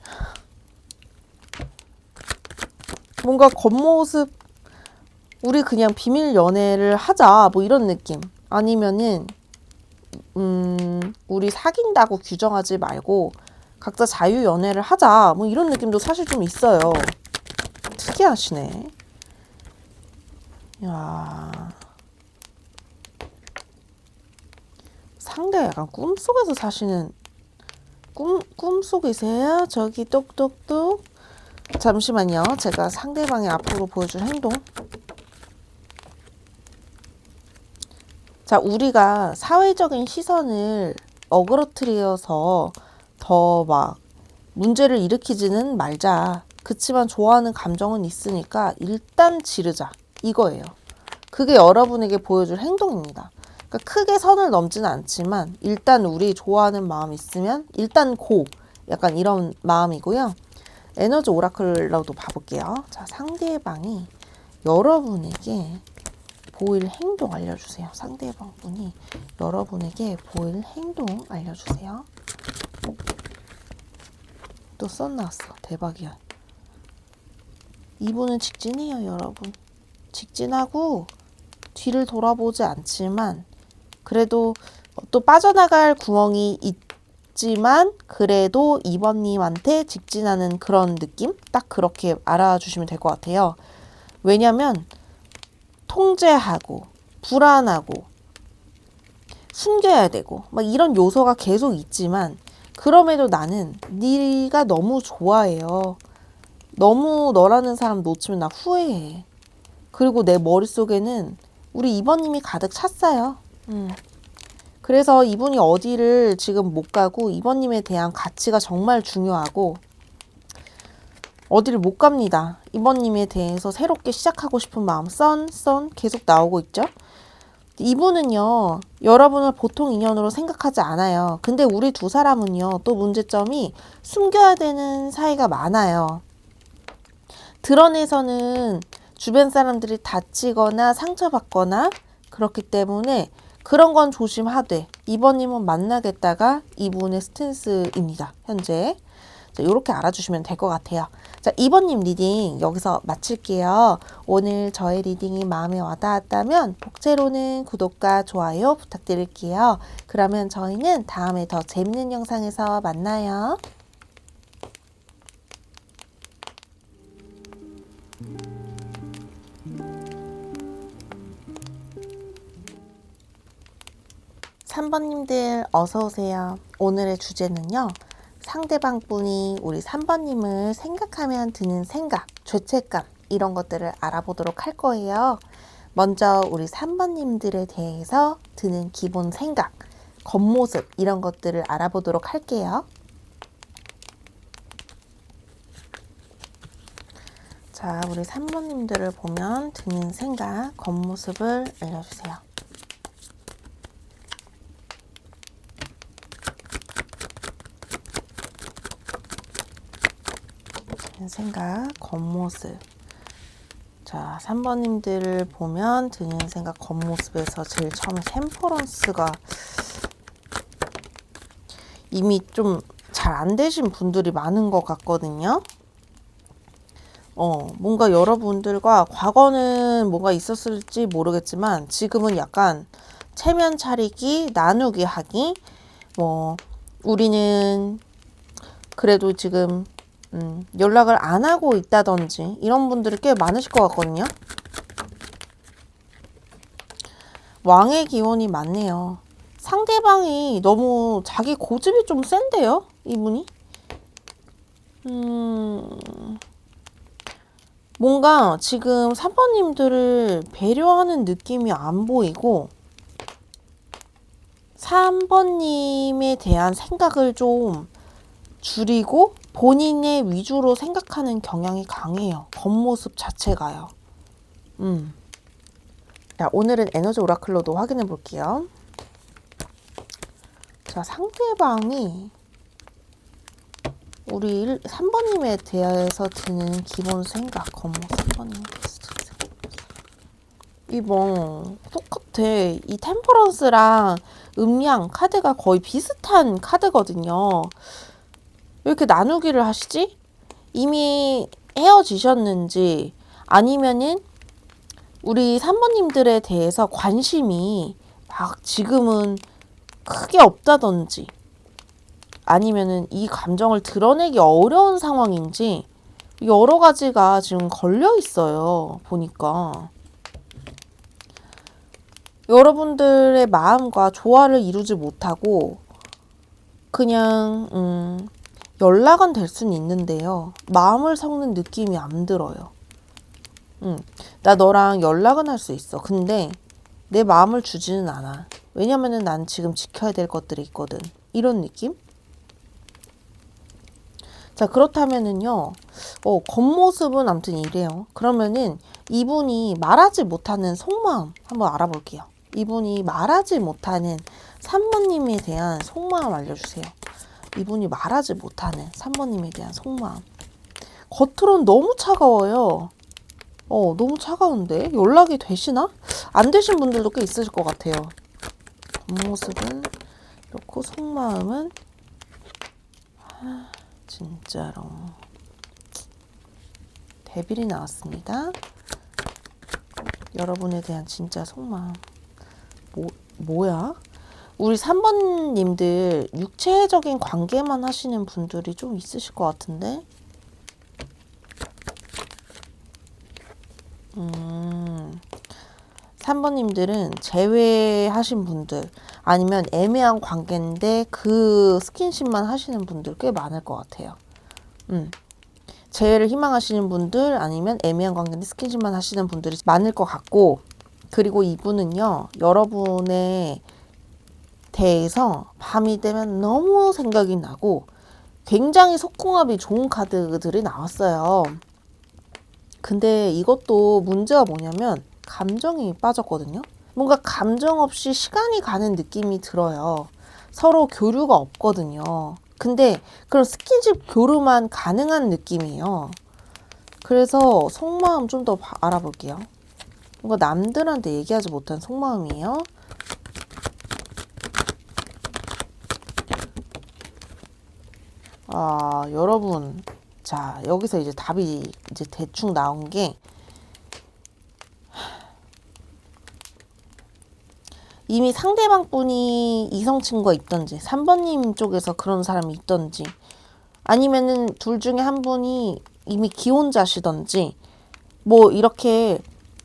뭔가 겉모습, 우리 그냥 비밀 연애를 하자, 뭐 이런 느낌. 아니면은 우리 사귄다고 규정하지 말고 각자 자유 연애를 하자, 뭐 이런 느낌도 사실 좀 있어요. 특이하시네. 야, 상대가 약간 꿈속에서 사시는 꿈속이세요? 저기 똑똑똑. 잠시만요. 제가 상대방이 앞으로 보여줄 행동. 자, 우리가 사회적인 시선을 어그러뜨려서 더 막 문제를 일으키지는 말자. 그치만 좋아하는 감정은 있으니까 일단 지르자. 이거예요. 그게 여러분에게 보여줄 행동입니다. 그러니까 크게 선을 넘지는 않지만 일단 우리 좋아하는 마음 있으면 일단 고. 약간 이런 마음이고요. 에너지 오라클로도 봐볼게요. 자, 상대방이 여러분에게 보일 행동 알려주세요. 상대방 분이 여러분에게 보일 행동 알려주세요. 또 썬 나왔어. 대박이야. 이분은 직진해요, 여러분. 직진하고 뒤를 돌아보지 않지만 그래도 또 빠져나갈 구멍이 있지만 그래도 2번님한테 직진하는 그런 느낌? 딱 그렇게 알아주시면 될 것 같아요. 왜냐면 통제하고 불안하고 숨겨야 되고 막 이런 요소가 계속 있지만 그럼에도 나는 네가 너무 좋아해요. 너무 너라는 사람 놓치면 나 후회해. 그리고 내 머릿속에는 우리 이번님이 가득 찼어요. 그래서 이분이 어디를 지금 못 가고 이번님에 대한 가치가 정말 중요하고 어디를 못 갑니다. 이번님에 대해서 새롭게 시작하고 싶은 마음 썬 계속 나오고 있죠. 이분은요, 여러분을 보통 인연으로 생각하지 않아요. 근데 우리 두 사람은요, 또 문제점이 숨겨야 되는 사이가 많아요. 드러내서는 주변 사람들이 다치거나 상처받거나 그렇기 때문에 그런 건 조심하되 이번님은 만나겠다가 이분의 스탠스입니다. 현재. 자, 이렇게 알아주시면 될 것 같아요. 자, 2번님 리딩 여기서 마칠게요. 오늘 저의 리딩이 마음에 와닿았다면 복제로는 구독과 좋아요 부탁드릴게요. 그러면 저희는 다음에 더 재밌는 영상에서 만나요. (3번님들) 어서오세요. 오늘의 주제는요. 상대방 분이 우리 3번님을 생각하면 드는 생각, 죄책감 이런 것들을 알아보도록 할 거예요. 먼저 우리 3번님들에 대해서 드는 기본 생각, 겉모습 이런 것들을 알아보도록 할게요. 자, 우리 3번님들을 보면 드는 생각, 겉모습을 알려주세요. 생각, 겉모습. 자, 3번님들을 보면 드는 생각, 겉모습에서 제일 처음에 템퍼런스가 이미 좀 잘 안 되신 분들이 많은 것 같거든요. 뭔가 여러분들과 과거는 뭔가 있었을지 모르겠지만 지금은 약간 체면 차리기, 나누기 하기, 우리는 그래도 지금 연락을 안 하고 있다든지 이런 분들이 꽤 많으실 것 같거든요. 왕의 기운이 많네요. 상대방이 너무 자기 고집이 좀 센데요, 이분이? 뭔가 지금 3번님들을 배려하는 느낌이 안 보이고 3번님에 대한 생각을 좀 줄이고 본인의 위주로 생각하는 경향이 강해요. 겉모습 자체가요. 자, 오늘은 에너지 오라클로도 확인해 볼게요. 자, 상대방이 우리 3번님에 대해서 드는 기본 생각, 겉모습 3번님 이번 똑같아. 이 템퍼런스랑 음양 카드가 거의 비슷한 카드거든요. 왜 이렇게 나누기를 하시지? 이미 헤어지셨는지 아니면은 우리 3번님들에 대해서 관심이 막 지금은 크게 없다든지 아니면은 이 감정을 드러내기 어려운 상황인지 여러 가지가 지금 걸려 있어요. 보니까 여러분들의 마음과 조화를 이루지 못하고 그냥 연락은 될 수는 있는데요. 마음을 섞는 느낌이 안 들어요. 나 너랑 연락은 할 수 있어. 근데 내 마음을 주지는 않아. 왜냐면은 난 지금 지켜야 될 것들이 있거든. 이런 느낌? 자, 그렇다면은요, 겉모습은 아무튼 이래요. 그러면은 이분이 말하지 못하는 속마음 한번 알아볼게요. 이분이 말하지 못하는 3번님에 대한 속마음 알려주세요. 이분이 말하지 못하는 3번님에 대한 속마음. 겉으로는 너무 차가워요. 너무 차가운데? 연락이 되시나? 안 되신 분들도 꽤 있으실 것 같아요. 겉모습은 이렇고 속마음은 진짜로 데빌이 나왔습니다. 여러분에 대한 진짜 속마음 뭐야? 우리 3번님들 육체적인 관계만 하시는 분들이 좀 있으실 것 같은데 3번님들은 제외하신 분들 아니면 애매한 관계인데 그 스킨십만 하시는 분들 꽤 많을 것 같아요. 재회를 희망하시는 분들 아니면 애매한 관계인데 스킨십만 하시는 분들이 많을 것 같고 그리고 이분은요. 여러분에 대해서 밤이 되면 너무 생각이 나고 굉장히 속궁합이 좋은 카드들이 나왔어요. 근데 이것도 문제가 뭐냐면 감정이 빠졌거든요. 뭔가 감정 없이 시간이 가는 느낌이 들어요. 서로 교류가 없거든요. 근데 그런 스킨십 교류만 가능한 느낌이에요. 그래서 속마음 좀 더 알아볼게요. 뭔가 남들한테 얘기하지 못한 속마음이에요. 여러분. 자, 여기서 이제 답이 이제 대충 나온 게 이미 상대방 분이 이성 친구가 있던지 3번님 쪽에서 그런 사람이 있던지 아니면은 둘 중에 한 분이 이미 기혼자시던지 뭐 이렇게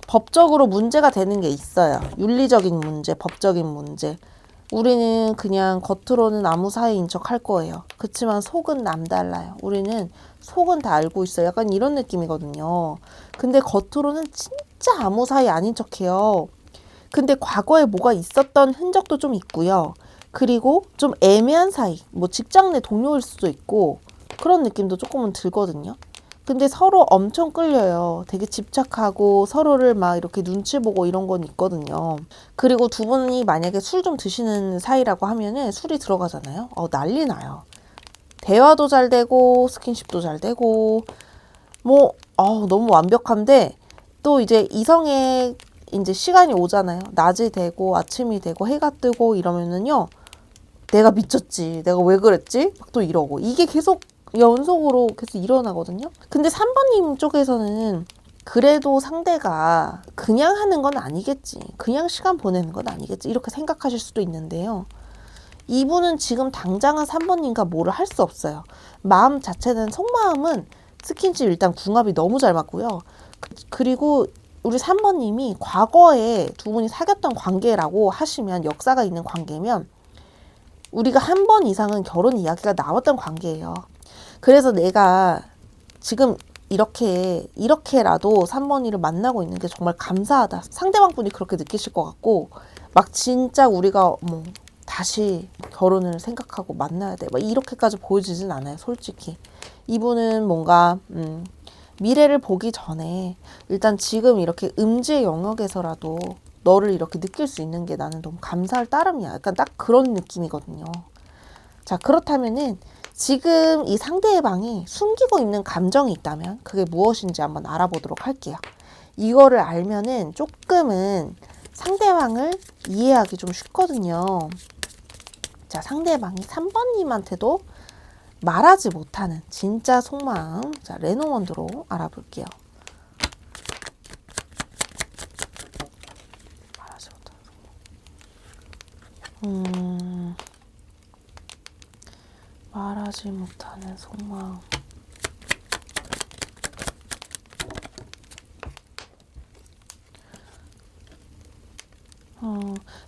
법적으로 문제가 되는 게 있어요. 윤리적인 문제, 법적인 문제. 우리는 그냥 겉으로는 아무 사이인 척 할 거예요. 그치만 속은 남달라요. 우리는 속은 다 알고 있어요. 약간 이런 느낌이거든요. 근데 겉으로는 진짜 아무 사이 아닌 척해요. 근데 과거에 뭐가 있었던 흔적도 좀 있고요. 그리고 좀 애매한 사이, 뭐 직장 내 동료일 수도 있고 그런 느낌도 조금은 들거든요. 근데 서로 엄청 끌려요. 되게 집착하고 서로를 막 이렇게 눈치 보고 이런 건 있거든요. 그리고 두 분이 만약에 술 좀 드시는 사이라고 하면은 술이 들어가잖아요. 난리 나요. 대화도 잘 되고 스킨십도 잘 되고 뭐 너무 완벽한데 또 이제 이성의 이제 시간이 오잖아요. 낮이 되고 아침이 되고 해가 뜨고 이러면은요. 내가 미쳤지. 내가 왜 그랬지? 막 또 이러고. 이게 계속 연속으로 계속 일어나거든요. 근데 3번님 쪽에서는 그래도 상대가 그냥 하는 건 아니겠지. 그냥 시간 보내는 건 아니겠지. 이렇게 생각하실 수도 있는데요. 이분은 지금 당장은 3번님과 뭐를 할 수 없어요. 마음 자체는 속마음은 스킨십 일단 궁합이 너무 잘 맞고요. 그리고 우리 3번님이 과거에 두 분이 사귀었던 관계라고 하시면 역사가 있는 관계면 우리가 한 번 이상은 결혼 이야기가 나왔던 관계예요. 그래서 내가 지금 이렇게라도 3번이를 만나고 있는 게 정말 감사하다. 상대방 분이 그렇게 느끼실 것 같고 막 진짜 우리가 뭐 다시 결혼을 생각하고 만나야 돼. 막 이렇게까지 보여지진 않아요. 솔직히. 이분은 뭔가 미래를 보기 전에 일단 지금 이렇게 음지의 영역에서라도 너를 이렇게 느낄 수 있는 게 나는 너무 감사할 따름이야. 약간 딱 그런 느낌이거든요. 자, 그렇다면은 지금 이 상대방이 숨기고 있는 감정이 있다면 그게 무엇인지 한번 알아보도록 할게요. 이거를 알면은 조금은 상대방을 이해하기 좀 쉽거든요. 자, 상대방이 3번님한테도 말하지 못하는 진짜 속마음. 자, 레노먼드로 알아볼게요. 말하지 못하는 말하지 못하는 속마음.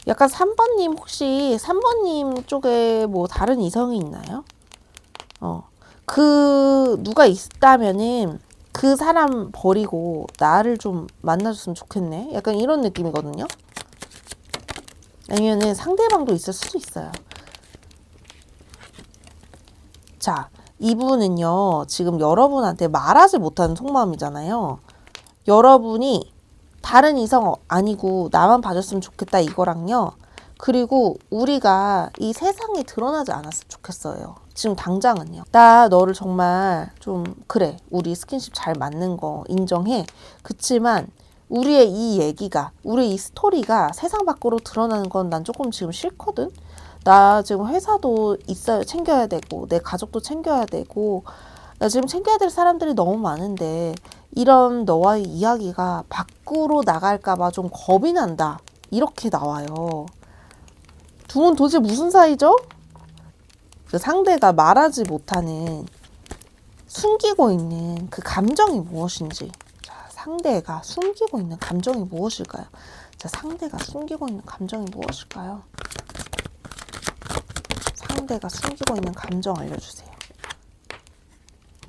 약간 3번님 혹시 3번님 쪽에 뭐 다른 이성이 있나요? 누가 있다면은 그 사람 버리고 나를 좀 만나줬으면 좋겠네. 약간 이런 느낌이거든요. 아니면은 상대방도 있을 수도 있어요. 자, 이분은요, 지금 여러분한테 말하지 못하는 속마음이잖아요. 여러분이 다른 이성 아니고 나만 봐줬으면 좋겠다 이거랑요. 그리고 우리가 이 세상에 드러나지 않았으면 좋겠어요. 지금 당장은요. 나 너를 정말 좀 그래. 우리 스킨십 잘 맞는 거 인정해. 그치만 우리의 이 얘기가, 우리 이 스토리가 세상 밖으로 드러나는 건 난 조금 지금 싫거든. 나 지금 회사도 있어야 챙겨야 되고 내 가족도 챙겨야 되고 나 지금 챙겨야 될 사람들이 너무 많은데 이런 너와의 이야기가 밖으로 나갈까 봐 좀 겁이 난다. 이렇게 나와요. 두 분 도대체 무슨 사이죠? 그 상대가 말하지 못하는 숨기고 있는 그 감정이 무엇인지. 자, 상대가 숨기고 있는 감정이 무엇일까요? 자, 상대가 숨기고 있는 감정이 무엇일까요? 상대가 숨기고 있는 감정 알려주세요.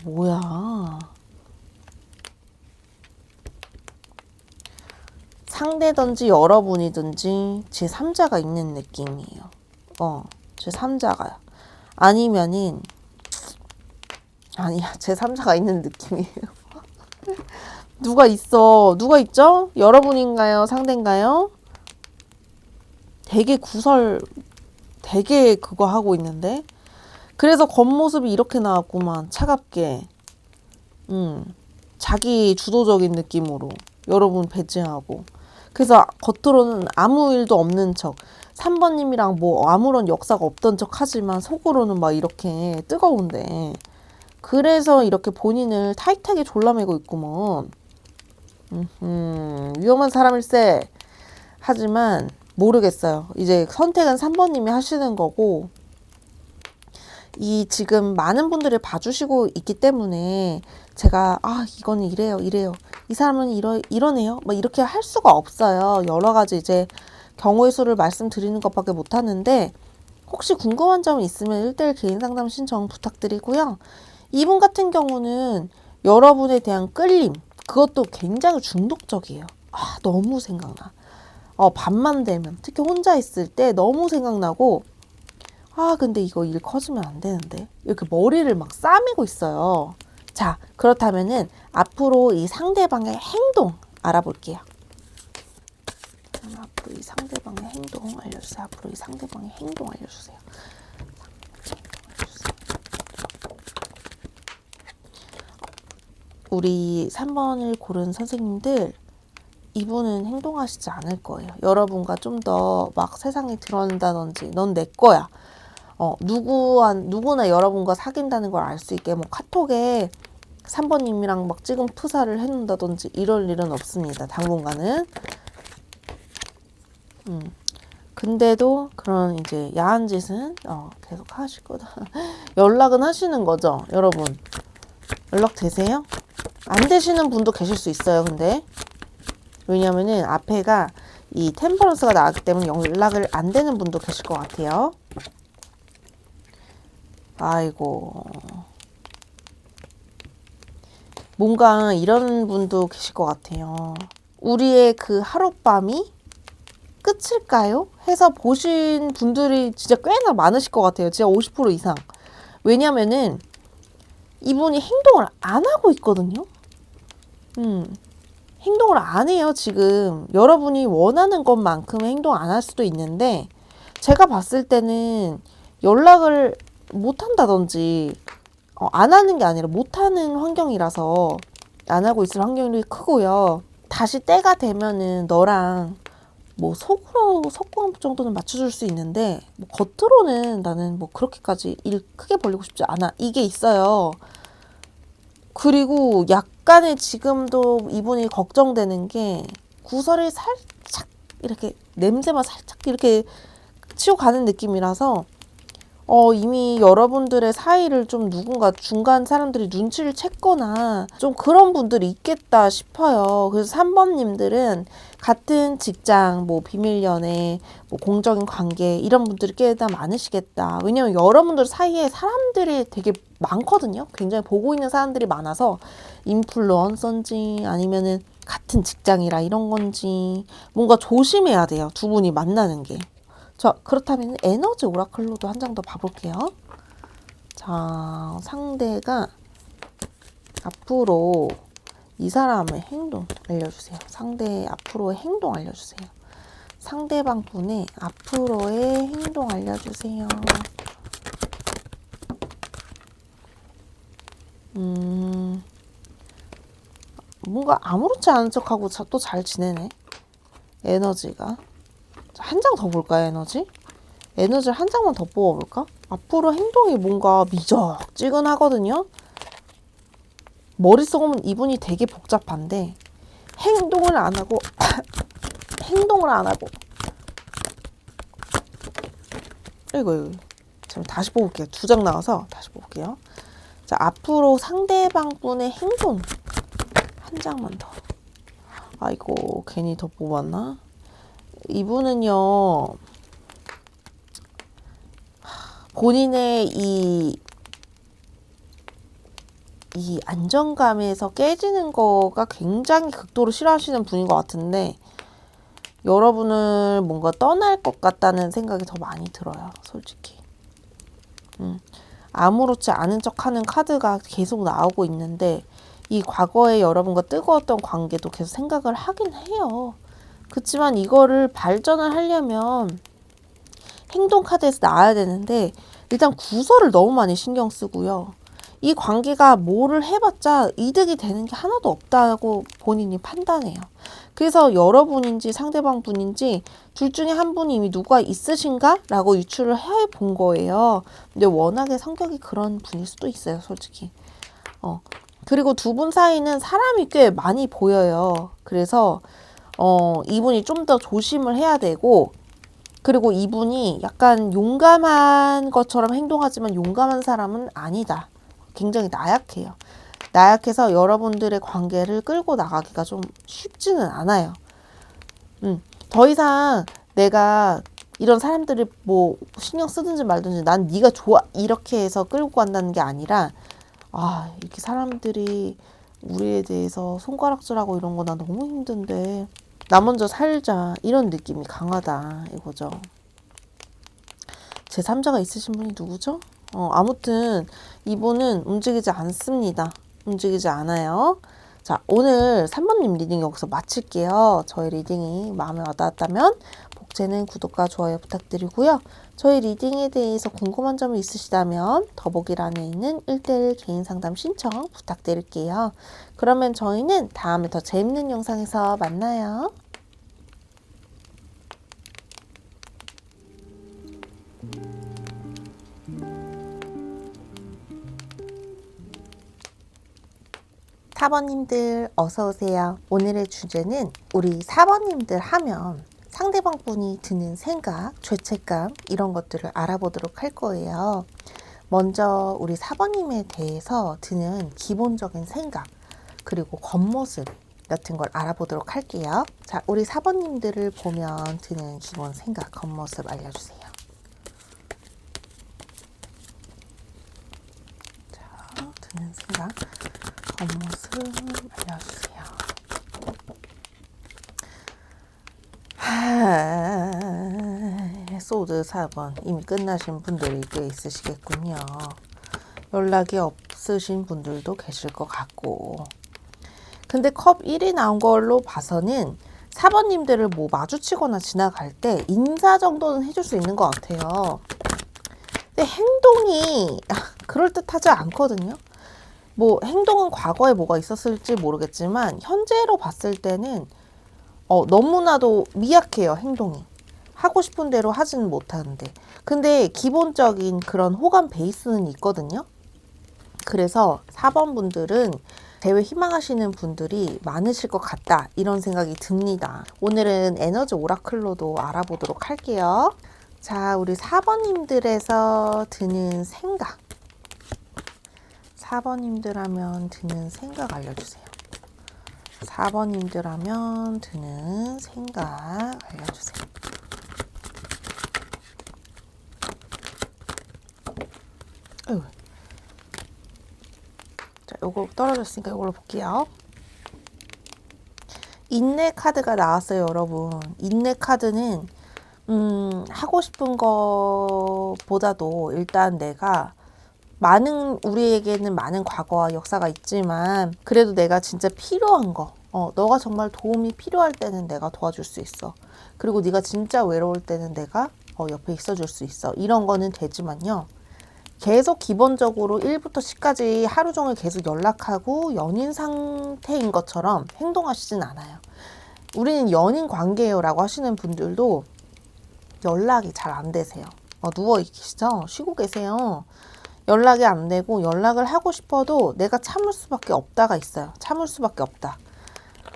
뭐야? 상대든지 여러분이든지 제3자가 있는 느낌이에요. 제3자가요. 아니면은 아니야, 제3자가 있는 느낌이에요. 누가 있어? 누가 있죠? 여러분인가요? 상대인가요? 되게 되게 그거 하고 있는데. 그래서 겉모습이 이렇게 나왔구만. 차갑게. 자기 주도적인 느낌으로 여러분 배제하고. 그래서 겉으로는 아무 일도 없는 척. 3번님이랑 뭐 아무런 역사가 없던 척 하지만 속으로는 막 이렇게 뜨거운데. 그래서 이렇게 본인을 타이트하게 졸라매고 있구먼. 위험한 사람일세. 하지만 모르겠어요. 이제 선택은 3번님이 하시는 거고 이 지금 많은 분들이 봐주시고 있기 때문에 제가 이거는 이래요. 이 사람은 이러네요. 뭐 이렇게 할 수가 없어요. 여러 가지 이제 경우의 수를 말씀드리는 것밖에 못 하는데 혹시 궁금한 점 있으면 1대1 개인 상담 신청 부탁드리고요. 이분 같은 경우는 여러분에 대한 끌림 그것도 굉장히 중독적이에요. 너무 생각나. 밤만 되면 특히 혼자 있을 때 너무 생각나고 근데 이거 일 커지면 안 되는데 이렇게 머리를 막 싸매고 있어요. 자, 그렇다면은 앞으로 이 상대방의 행동 알아볼게요. 앞으로 이 상대방의 행동 알려주세요. 앞으로 이 상대방의 행동 알려주세요. 우리 3번을 고른 선생님들 이분은 행동하시지 않을 거예요. 여러분과 좀 더 막 세상에 드러난다든지 넌 내 거야. 누구나 여러분과 사귄다는 걸 알 수 있게 뭐 카톡에 3번님이랑 막 지금 프사를 해놓는다든지 이럴 일은 없습니다. 당분간은. 근데도 그런 이제 야한 짓은 계속 하실 거다. 연락은 하시는 거죠, 여러분. 연락 되세요? 안 되시는 분도 계실 수 있어요. 근데 왜냐면은 앞에가 이 템퍼런스가 나왔기 때문에 연락을 안 되는 분도 계실 것 같아요. 아이고. 뭔가 이런 분도 계실 것 같아요. 우리의 그 하룻밤이 끝일까요? 해서 보신 분들이 진짜 꽤나 많으실 것 같아요. 진짜 50% 이상. 왜냐면은 이분이 행동을 안 하고 있거든요. 행동을 안 해요, 지금. 여러분이 원하는 것만큼 행동 안 할 수도 있는데 제가 봤을 때는 연락을 못 한다든지 안 하는 게 아니라 못 하는 환경이라서 안 하고 있을 환경이 크고요. 다시 때가 되면은 너랑 뭐 속구함 정도는 맞춰줄 수 있는데 뭐 겉으로는 나는 뭐 그렇게까지 일 크게 벌리고 싶지 않아. 이게 있어요. 그리고 약간의 지금도 이분이 걱정되는 게 구설이 살짝 이렇게 냄새만 살짝 이렇게 치고 가는 느낌이라서 이미 여러분들의 사이를 좀 누군가 중간 사람들이 눈치를 챘거나 좀 그런 분들이 있겠다 싶어요. 그래서 3번님들은 같은 직장, 뭐 비밀연애, 뭐 공적인 관계 이런 분들이 꽤나 많으시겠다. 왜냐면 여러분들 사이에 사람들이 되게 많거든요. 굉장히 보고 있는 사람들이 많아서 인플루언서인지 아니면은 같은 직장이라 이런 건지 뭔가 조심해야 돼요. 두 분이 만나는 게. 자, 그렇다면 에너지 오라클로도 한 장 더 봐볼게요. 자, 상대가 앞으로 이 사람의 행동 알려주세요. 상대의 앞으로의 행동 알려주세요. 상대방 분의 앞으로의 행동 알려주세요. 뭔가 아무렇지 않은 척하고 또 잘 지내네. 에너지가. 한 장 더 볼까요, 에너지? 에너지를 한 장만 더 뽑아볼까? 앞으로 행동이 뭔가 미적지근하거든요? 머릿속은 이분이 되게 복잡한데 행동을 안 하고 행동을 안 하고 이거 잠깐 다시 뽑을게요. 두 장 나와서 다시 뽑을게요. 자, 앞으로 상대방 분의 행동 한 장만 더. 아이고 괜히 더 뽑았나? 이분은요 본인의 이 안정감에서 깨지는 거가 굉장히 극도로 싫어하시는 분인 것 같은데 여러분을 뭔가 떠날 것 같다는 생각이 더 많이 들어요. 솔직히. 아무렇지 않은 척하는 카드가 계속 나오고 있는데 이 과거에 여러분과 뜨거웠던 관계도 계속 생각을 하긴 해요. 그렇지만 이거를 발전을 하려면 행동 카드에서 나와야 되는데 일단 구설을 너무 많이 신경 쓰고요. 이 관계가 뭐를 해봤자 이득이 되는 게 하나도 없다고 본인이 판단해요. 그래서 여러분인지 상대방 분인지 둘 중에 한 분이 이미 누가 있으신가? 라고 유추를 해본 거예요. 근데 워낙에 성격이 그런 분일 수도 있어요, 솔직히. 그리고 두 분 사이는 사람이 꽤 많이 보여요. 그래서 이분이 좀 더 조심을 해야 되고 그리고 이분이 약간 용감한 것처럼 행동하지만 용감한 사람은 아니다. 굉장히 나약해요. 나약해서 여러분들의 관계를 끌고 나가기가 좀 쉽지는 않아요. 더 이상 내가 이런 사람들이 뭐 신경 쓰든지 말든지 난 네가 좋아 이렇게 해서 끌고 간다는 게 아니라 이렇게 사람들이 우리에 대해서 손가락질하고 이런 거 나 너무 힘든데 나 먼저 살자 이런 느낌이 강하다 이거죠. 제3자가 있으신 분이 누구죠? 아무튼 이분은 움직이지 않습니다. 움직이지 않아요. 자, 오늘 3번님 리딩 여기서 마칠게요. 저희 리딩이 마음에 와닿았다면 복제는 구독과 좋아요 부탁드리고요. 저희 리딩에 대해서 궁금한 점이 있으시다면 더보기란에 있는 1:1 개인 상담 신청 부탁드릴게요. 그러면 저희는 다음에 더 재밌는 영상에서 만나요. 사번님들 어서오세요. 오늘의 주제는 우리 사번님들 하면 상대방 분이 드는 생각, 죄책감 이런 것들을 알아보도록 할 거예요. 먼저 우리 사번님에 대해서 드는 기본적인 생각 그리고 겉모습 같은 걸 알아보도록 할게요. 자, 우리 사번님들을 보면 드는 기본 생각, 겉모습 알려주세요. 자, 드는 생각 겉모습 알려주세요. 소드 4번 이미 끝나신 분들이 꽤 있으시겠군요. 연락이 없으신 분들도 계실 것 같고 근데 컵 1이 나온 걸로 봐서는 4번님들을 뭐 마주치거나 지나갈 때 인사 정도는 해줄 수 있는 것 같아요. 근데 행동이 그럴듯하지 않거든요. 뭐 행동은 과거에 뭐가 있었을지 모르겠지만 현재로 봤을 때는 너무나도 미약해요. 행동이. 하고 싶은 대로 하지는 못하는데 근데 기본적인 그런 호감 베이스는 있거든요. 그래서 4번 분들은 대회 희망하시는 분들이 많으실 것 같다 이런 생각이 듭니다. 오늘은 에너지 오라클로도 알아보도록 할게요. 자, 우리 4번님들에서 드는 생각. 4번님들 하면 드는 생각 알려주세요. 4번님들 하면 드는 생각 알려주세요. 어휴. 자, 요거 떨어졌으니까 요걸로 볼게요. 인내 카드가 나왔어요, 여러분. 인내 카드는 하고 싶은 거보다도 일단 내가 우리에게는 많은 과거와 역사가 있지만 그래도 내가 진짜 필요한 거, 너가 정말 도움이 필요할 때는 내가 도와줄 수 있어. 그리고 네가 진짜 외로울 때는 내가 옆에 있어줄 수 있어. 이런 거는 되지만요. 계속 기본적으로 1부터 10까지 하루 종일 계속 연락하고 연인 상태인 것처럼 행동하시진 않아요. 우리는 연인 관계예요 라고 하시는 분들도 연락이 잘 안 되세요. 누워 계시죠? 쉬고 계세요. 연락이 안 되고 연락을 하고 싶어도 내가 참을 수밖에 없다가 있어요. 참을 수밖에 없다.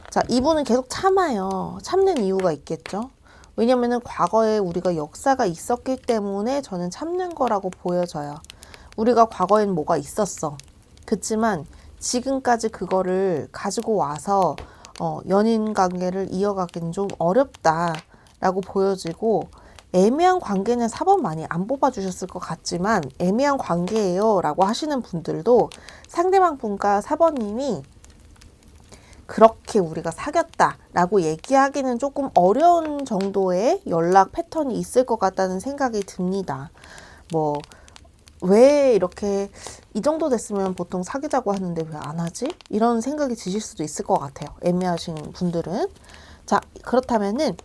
자, 이분은 계속 참아요. 참는 이유가 있겠죠? 왜냐면은 과거에 우리가 역사가 있었기 때문에 저는 참는 거라고 보여져요. 우리가 과거엔 뭐가 있었어. 그치만 지금까지 그거를 가지고 와서 연인 관계를 이어가기는 좀 어렵다라고 보여지고 애매한 관계는 4번 많이 안 뽑아주셨을 것 같지만 애매한 관계예요 라고 하시는 분들도 상대방 분과 4번님이 그렇게 우리가 사귀었다 라고 얘기하기는 조금 어려운 정도의 연락 패턴이 있을 것 같다는 생각이 듭니다. 왜 이렇게 이 정도 됐으면 보통 사귀자고 하는데 왜 안 하지? 이런 생각이 드실 수도 있을 것 같아요. 애매하신 분들은. 자, 그렇다면은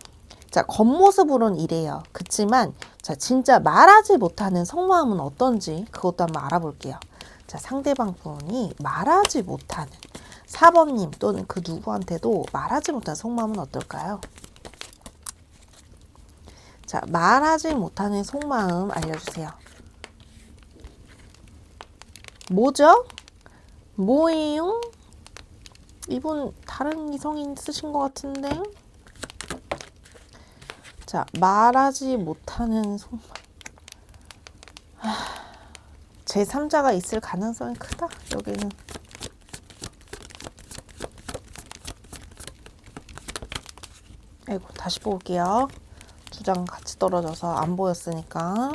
자, 겉모습으로는 이래요. 그치만 자, 진짜 말하지 못하는 속마음은 어떤지 그것도 한번 알아볼게요. 자, 상대방 분이 말하지 못하는 4번님 또는 그 누구한테도 말하지 못하는 속마음은 어떨까요? 자, 말하지 못하는 속마음 알려주세요. 뭐죠? 뭐예요? 이분 다른 이성인 쓰신 것 같은데? 자, 말하지 못하는 속마음. 제3자가 있을 가능성이 크다, 여기는. 아이고, 다시 볼게요. 두 장 같이 떨어져서 안 보였으니까.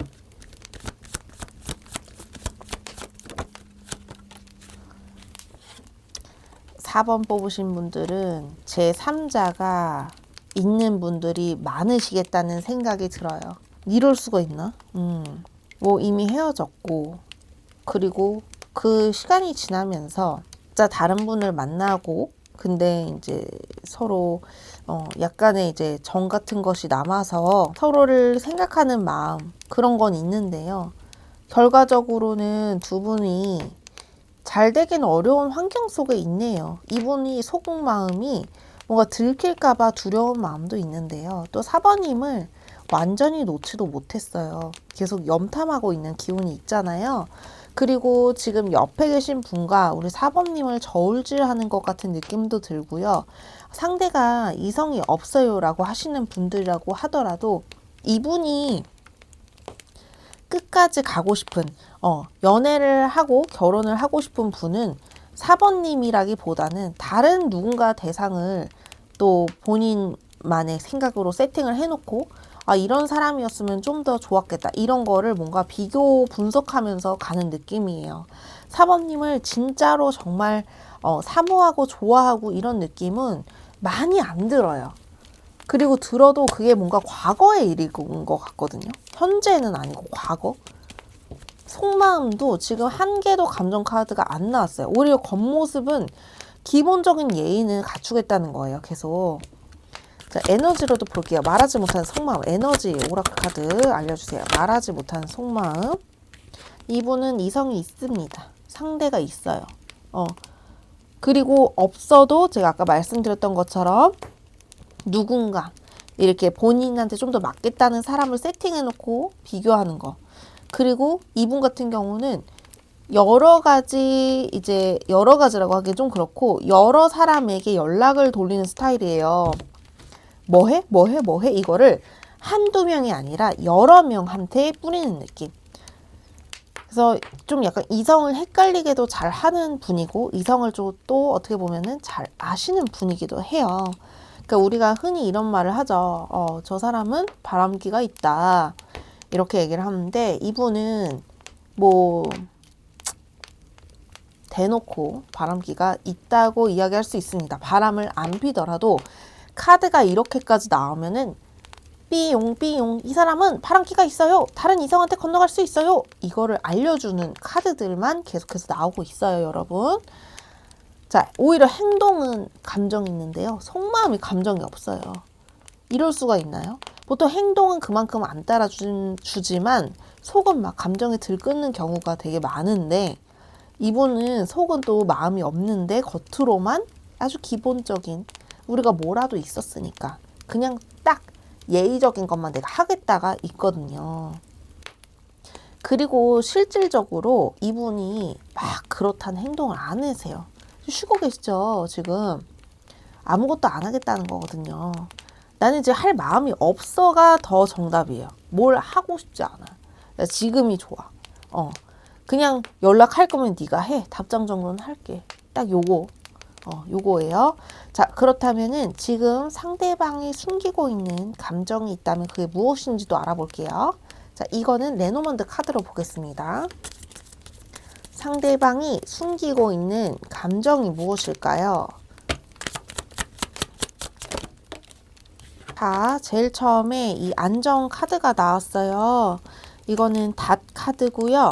(4번) 뽑으신 분들은 제3자가 있는 분들이 많으시겠다는 생각이 들어요. 이럴 수가 있나? 이미 헤어졌고 그리고 그 시간이 지나면서 진짜 다른 분을 만나고 근데 이제 서로 약간의 이제 정 같은 것이 남아서 서로를 생각하는 마음 그런 건 있는데요. 결과적으로는 두 분이 잘 되기는 어려운 환경 속에 있네요. 이분이 속마음이 뭔가 들킬까봐 두려운 마음도 있는데요. 또 4번님을 완전히 놓지도 못했어요. 계속 염탐하고 있는 기운이 있잖아요. 그리고 지금 옆에 계신 분과 우리 4번님을 저울질하는 것 같은 느낌도 들고요. 상대가 이성이 없어요 라고 하시는 분들이라고 하더라도 이분이 끝까지 가고 싶은 연애를 하고 결혼을 하고 싶은 분은 4번님이라기보다는 다른 누군가 대상을 또 본인만의 생각으로 세팅을 해놓고 이런 사람이었으면 좀 더 좋았겠다. 이런 거를 뭔가 비교 분석하면서 가는 느낌이에요. 4번님을 진짜로 정말 사모하고 좋아하고 이런 느낌은 많이 안 들어요. 그리고 들어도 그게 뭔가 과거의 일인 것 같거든요. 현재는 아니고 과거. 속마음도 지금 한 개도 감정 카드가 안 나왔어요. 오히려 겉모습은 기본적인 예의는 갖추겠다는 거예요. 계속. 자, 에너지로도 볼게요. 말하지 못하는 속마음. 에너지 오라클 카드 알려주세요. 말하지 못하는 속마음. 이분은 이성이 있습니다. 상대가 있어요. 그리고 없어도 제가 아까 말씀드렸던 것처럼 누군가 이렇게 본인한테 좀 더 맞겠다는 사람을 세팅해놓고 비교하는 거. 그리고 이분 같은 경우는 여러 가지라고 하기 좀 그렇고 여러 사람에게 연락을 돌리는 스타일이에요. 뭐해? 이거를 한두 명이 아니라 여러 명한테 뿌리는 느낌. 그래서 좀 약간 이성을 헷갈리게도 잘 하는 분이고, 이성을 또 어떻게 보면은 잘 아시는 분이기도 해요. 그러니까 우리가 흔히 이런 말을 하죠. 저 사람은 바람기가 있다. 이렇게 얘기를 하는데, 이분은 뭐 대놓고 바람기가 있다고 이야기할 수 있습니다. 바람을 안 피더라도 카드가 이렇게까지 나오면은 삐용 삐용 이 사람은 바람기가 있어요. 다른 이성한테 건너갈 수 있어요. 이거를 알려주는 카드들만 계속해서 나오고 있어요, 여러분. 자, 오히려 행동은 감정이 있는데요. 속마음이 감정이 없어요. 이럴 수가 있나요? 보통 행동은 그만큼 안 따라주지만 속은 막 감정에 들끓는 경우가 되게 많은데, 이분은 속은 또 마음이 없는데 겉으로만 아주 기본적인, 우리가 뭐라도 있었으니까 그냥 딱 예의적인 것만 내가 하겠다가 있거든요. 그리고 실질적으로 이분이 막 그렇다는 행동을 안 하세요. 쉬고 계시죠, 지금. 아무것도 안 하겠다는 거거든요. 나는 이제 할 마음이 없어가 더 정답이에요. 뭘 하고 싶지 않아. 지금이 좋아. 그냥 연락할 거면 네가 해. 답장 정도는 할게. 딱 요거예요. 자, 그렇다면은 지금 상대방이 숨기고 있는 감정이 있다면 그게 무엇인지도 알아볼게요. 자, 이거는 레노먼드 카드로 보겠습니다. 상대방이 숨기고 있는 감정이 무엇일까요? 자, 제일 처음에 이 안정 카드가 나왔어요. 이거는 닷 카드고요.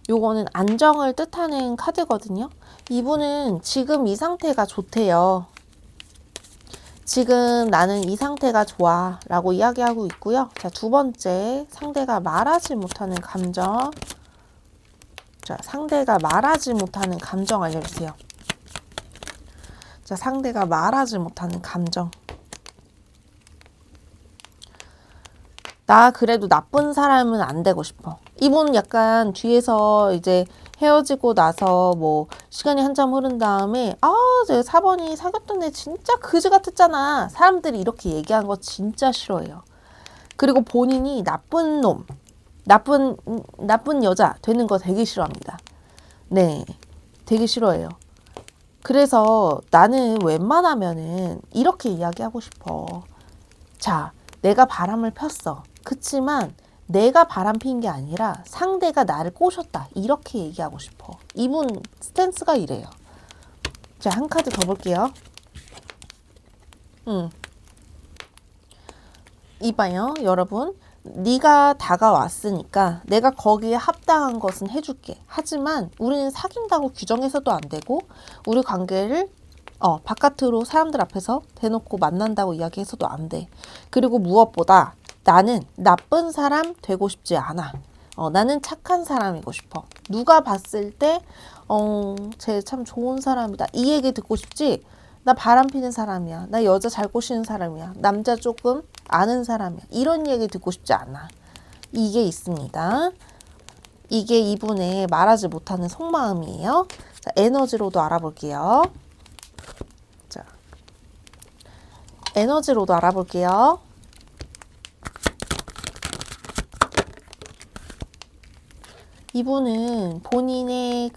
요거는 안정을 뜻하는 카드거든요. 이분은 지금 이 상태가 좋대요. 지금 나는 이 상태가 좋아 라고 이야기하고 있고요. 자, 두 번째, 상대가 말하지 못하는 감정. 자, 상대가 말하지 못하는 감정 알려주세요. 자, 상대가 말하지 못하는 감정. 나 그래도 나쁜 사람은 안 되고 싶어. 이분 약간 뒤에서 이제 헤어지고 나서 뭐 시간이 한참 흐른 다음에 제 4번이 사귀었던 애 진짜 그지 같았잖아. 사람들이 이렇게 얘기하는 거 진짜 싫어해요. 그리고 본인이 나쁜 놈, 나쁜 여자 되는 거 되게 싫어합니다. 네, 되게 싫어해요. 그래서 나는 웬만하면은 이렇게 이야기하고 싶어. 자, 내가 바람을 폈어. 그치만 내가 바람 핀 게 아니라 상대가 나를 꼬셨다. 이렇게 얘기하고 싶어. 이분 스탠스가 이래요. 자, 한 카드 더 볼게요. 이봐요, 여러분. 네가 다가왔으니까 내가 거기에 합당한 것은 해줄게. 하지만 우리는 사귄다고 규정해서도 안 되고, 우리 관계를 바깥으로 사람들 앞에서 대놓고 만난다고 이야기해서도 안 돼. 그리고 무엇보다 나는 나쁜 사람 되고 싶지 않아. 나는 착한 사람이고 싶어. 누가 봤을 때 쟤 참 좋은 사람이다. 이 얘기 듣고 싶지. 나 바람 피는 사람이야. 나 여자 잘 꼬시는 사람이야. 남자 조금 아는 사람이야. 이런 얘기 듣고 싶지 않아. 이게 있습니다. 이게 이분의 말하지 못하는 속마음이에요. 자, 에너지로도 알아볼게요. 자, 에너지로도 알아볼게요. 이분은 본인의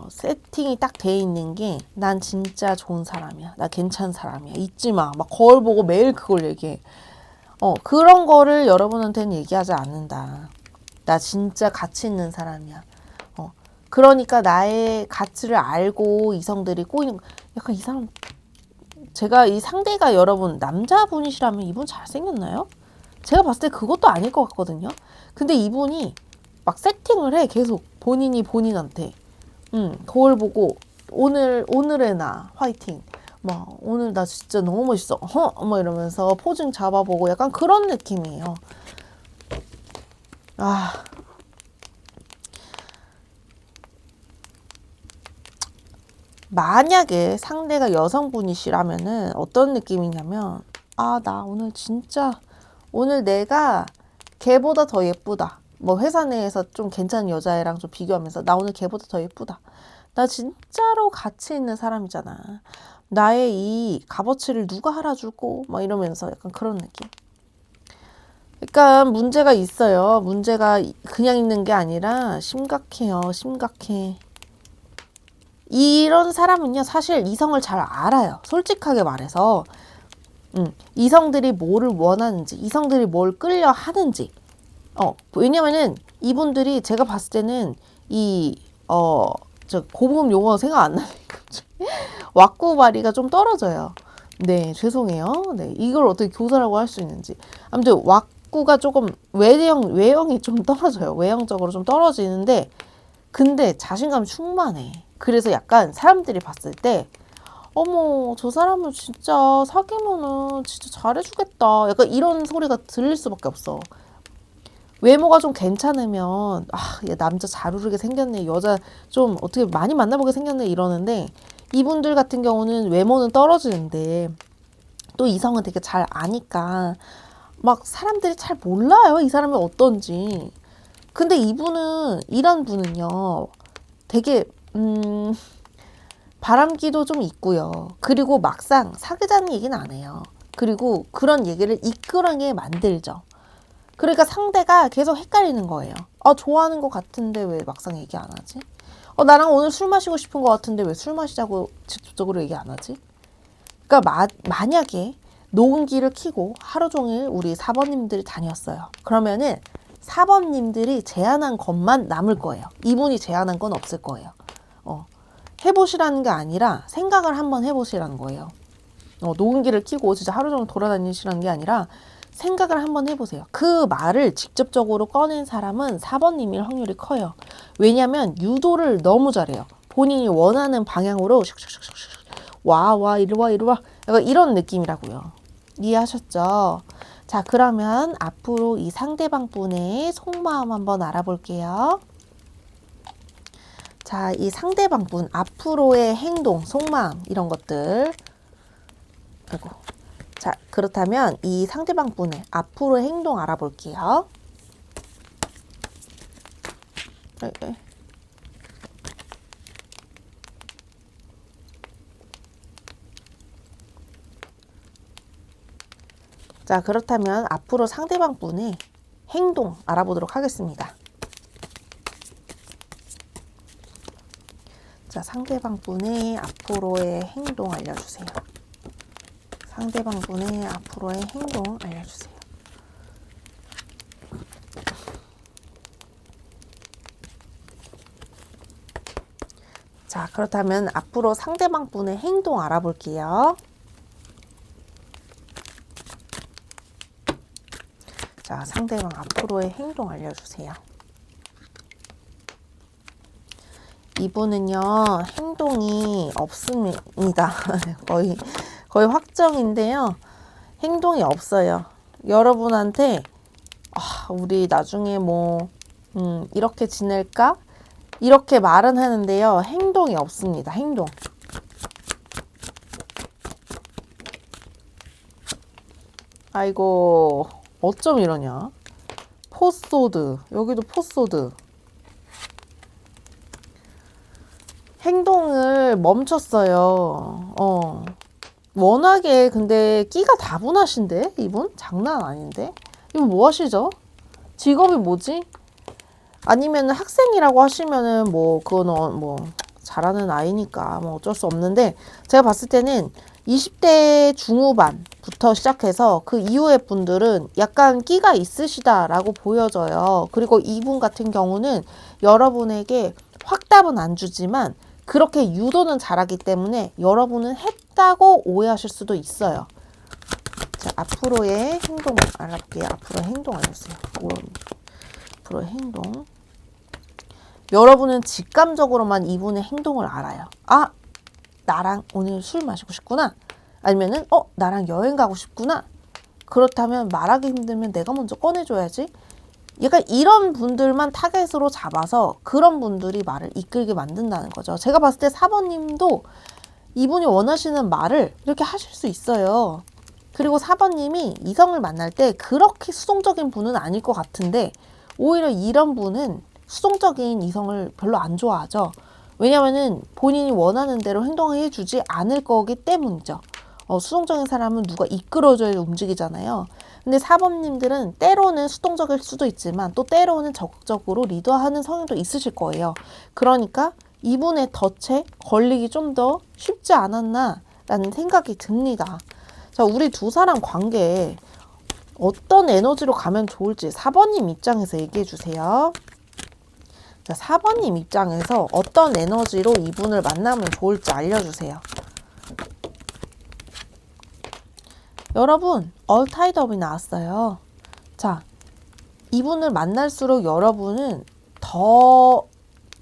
세팅이 딱 돼 있는 게, 난 진짜 좋은 사람이야. 나 괜찮은 사람이야. 잊지 마. 막 거울 보고 매일 그걸 얘기해. 그런 거를 여러분한테는 얘기하지 않는다. 나 진짜 가치 있는 사람이야. 그러니까 나의 가치를 알고 이성들이 꼬이는, 약간 이 사람, 제가 이 상대가 여러분 남자분이시라면 이분 잘생겼나요? 제가 봤을 때 그것도 아닐 것 같거든요. 근데 이분이 막 세팅을 해. 계속 본인이 본인한테. 거울 보고 오늘의 나 화이팅. 막 오늘 나 진짜 너무 멋있어. 뭐 이러면서 포징 잡아보고 약간 그런 느낌이에요. 만약에 상대가 여성분이시라면은 어떤 느낌이냐면, 나 오늘 진짜, 오늘 내가 걔보다 더 예쁘다. 뭐 회사 내에서 좀 괜찮은 여자애랑 좀 비교하면서 나 오늘 걔보다 더 예쁘다. 나 진짜로 가치 있는 사람이잖아. 나의 이 값어치를 누가 알아주고 막 이러면서 약간 그런 느낌. 그러니까 문제가 있어요. 문제가 그냥 있는 게 아니라 심각해요. 심각해. 이런 사람은요, 사실 이성을 잘 알아요. 솔직하게 말해서. 이성들이 뭐를 원하는지, 이성들이 뭘 끌려 하는지. 왜냐면은 이분들이 제가 봤을 때는 저 고급 용어 생각 안 나네. 왁구발이가 좀 떨어져요. 네, 죄송해요. 네, 이걸 어떻게 교사라고 할 수 있는지. 아무튼 왁구가 조금 외형이 좀 떨어져요. 외형적으로 좀 떨어지는데, 근데 자신감이 충만해. 그래서 약간 사람들이 봤을 때, 어머, 저 사람은 진짜 사귀면은 진짜 잘해주겠다. 약간 이런 소리가 들릴 수밖에 없어. 외모가 좀 괜찮으면, 얘 남자 잘 오르게 생겼네. 여자 좀 어떻게 많이 만나보게 생겼네. 이러는데, 이분들 같은 경우는 외모는 떨어지는데, 또 이성은 되게 잘 아니까, 막 사람들이 잘 몰라요. 이 사람이 어떤지. 근데 이런 분은요, 되게, 바람기도 좀 있고요. 그리고 막상 사귀자는 얘기는 안 해요. 그리고 그런 얘기를 이끌어내게 만들죠. 그러니까 상대가 계속 헷갈리는 거예요. 좋아하는 것 같은데 왜 막상 얘기 안 하지? 나랑 오늘 술 마시고 싶은 것 같은데 왜 술 마시자고 직접적으로 얘기 안 하지? 그러니까 만약에 녹음기를 켜고 하루 종일 우리 사번님들이 다녔어요. 그러면은 사번님들이 제안한 것만 남을 거예요. 이분이 제안한 건 없을 거예요. 해보시라는 게 아니라 생각을 한번 해보시라는 거예요. 녹음기를 켜고 진짜 하루 종일 돌아다니시라는 게 아니라 생각을 한번 해보세요. 그 말을 직접적으로 꺼낸 사람은 4번님일 확률이 커요. 왜냐면 유도를 너무 잘해요. 본인이 원하는 방향으로 와 이리 와 약간 이런 느낌이라고요. 이해하셨죠? 자, 그러면 앞으로 이 상대방 분의 속마음 한번 알아볼게요. 자, 이 상대방 분 앞으로의 행동, 속마음 이런 것들. 아이고. 자, 그렇다면 이 상대방 분의 앞으로의 행동 알아볼게요. 자, 그렇다면 앞으로 상대방 분의 행동 알아보도록 하겠습니다. 자, 상대방 분의 앞으로의 행동 알려주세요. 상대방 분의 앞으로의 행동 알려주세요. 자, 그렇다면 앞으로 상대방 분의 행동 알아볼게요. 자, 상대방 앞으로의 행동 알려주세요. 이분은요, 행동이 없습니다. 거의 확정인데요. 행동이 없어요. 여러분한테, 우리 나중에 이렇게 지낼까? 이렇게 말은 하는데요. 행동이 없습니다. 행동. 아이고, 어쩜 이러냐. 포소드. 여기도 포소드. 행동을 멈췄어요. 워낙에 근데 끼가 다분하신데? 이분? 장난 아닌데? 이분 뭐 하시죠? 직업이 뭐지? 아니면 학생이라고 하시면은 그거는 잘하는 아이니까 어쩔 수 없는데, 제가 봤을 때는 20대 중후반부터 시작해서 그 이후의 분들은 약간 끼가 있으시다라고 보여져요. 그리고 이분 같은 경우는 여러분에게 확답은 안 주지만 그렇게 유도는 잘하기 때문에 여러분은 했다고 오해하실 수도 있어요. 자, 앞으로의 행동 알아볼게요. 앞으로의 행동 알려주세요. 앞으로의 행동. 여러분은 직감적으로만 이분의 행동을 알아요. 나랑 오늘 술 마시고 싶구나. 아니면은 나랑 여행 가고 싶구나. 그렇다면 말하기 힘들면 내가 먼저 꺼내줘야지. 약간 이런 분들만 타겟으로 잡아서 그런 분들이 말을 이끌게 만든다는 거죠. 제가 봤을 때 4번님도 이분이 원하시는 말을 이렇게 하실 수 있어요. 그리고 4번님이 이성을 만날 때 그렇게 수동적인 분은 아닐 것 같은데, 오히려 이런 분은 수동적인 이성을 별로 안 좋아하죠. 왜냐면은 본인이 원하는 대로 행동해 주지 않을 거기 때문이죠. 수동적인 사람은 누가 이끌어줘야 움직이잖아요. 근데 4번님들은 때로는 수동적일 수도 있지만 또 때로는 적극적으로 리더하는 성향도 있으실 거예요. 그러니까 이분의 덫에 걸리기 좀 더 쉽지 않았나 라는 생각이 듭니다. 자, 우리 두 사람 관계에 어떤 에너지로 가면 좋을지 4번님 입장에서 얘기해 주세요. 자, 4번님 입장에서 어떤 에너지로 이분을 만나면 좋을지 알려주세요. 여러분, All Tied Up이 나왔어요. 자, 이분을 만날수록 여러분은 더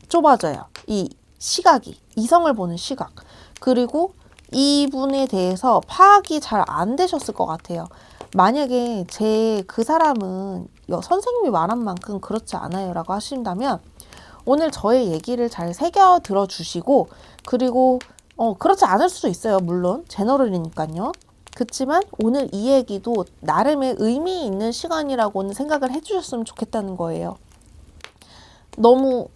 좁아져요. 이 시각이, 이성을 보는 시각. 그리고 이분에 대해서 파악이 잘 안 되셨을 것 같아요. 만약에 그 사람은 선생님이 말한 만큼 그렇지 않아요 라고 하신다면 오늘 저의 얘기를 잘 새겨 들어주시고 그리고 그렇지 않을 수도 있어요. 물론 제너럴이니까요. 그렇지만 오늘 이 얘기도 나름의 의미 있는 시간이라고는 생각을 해주셨으면 좋겠다는 거예요. 너무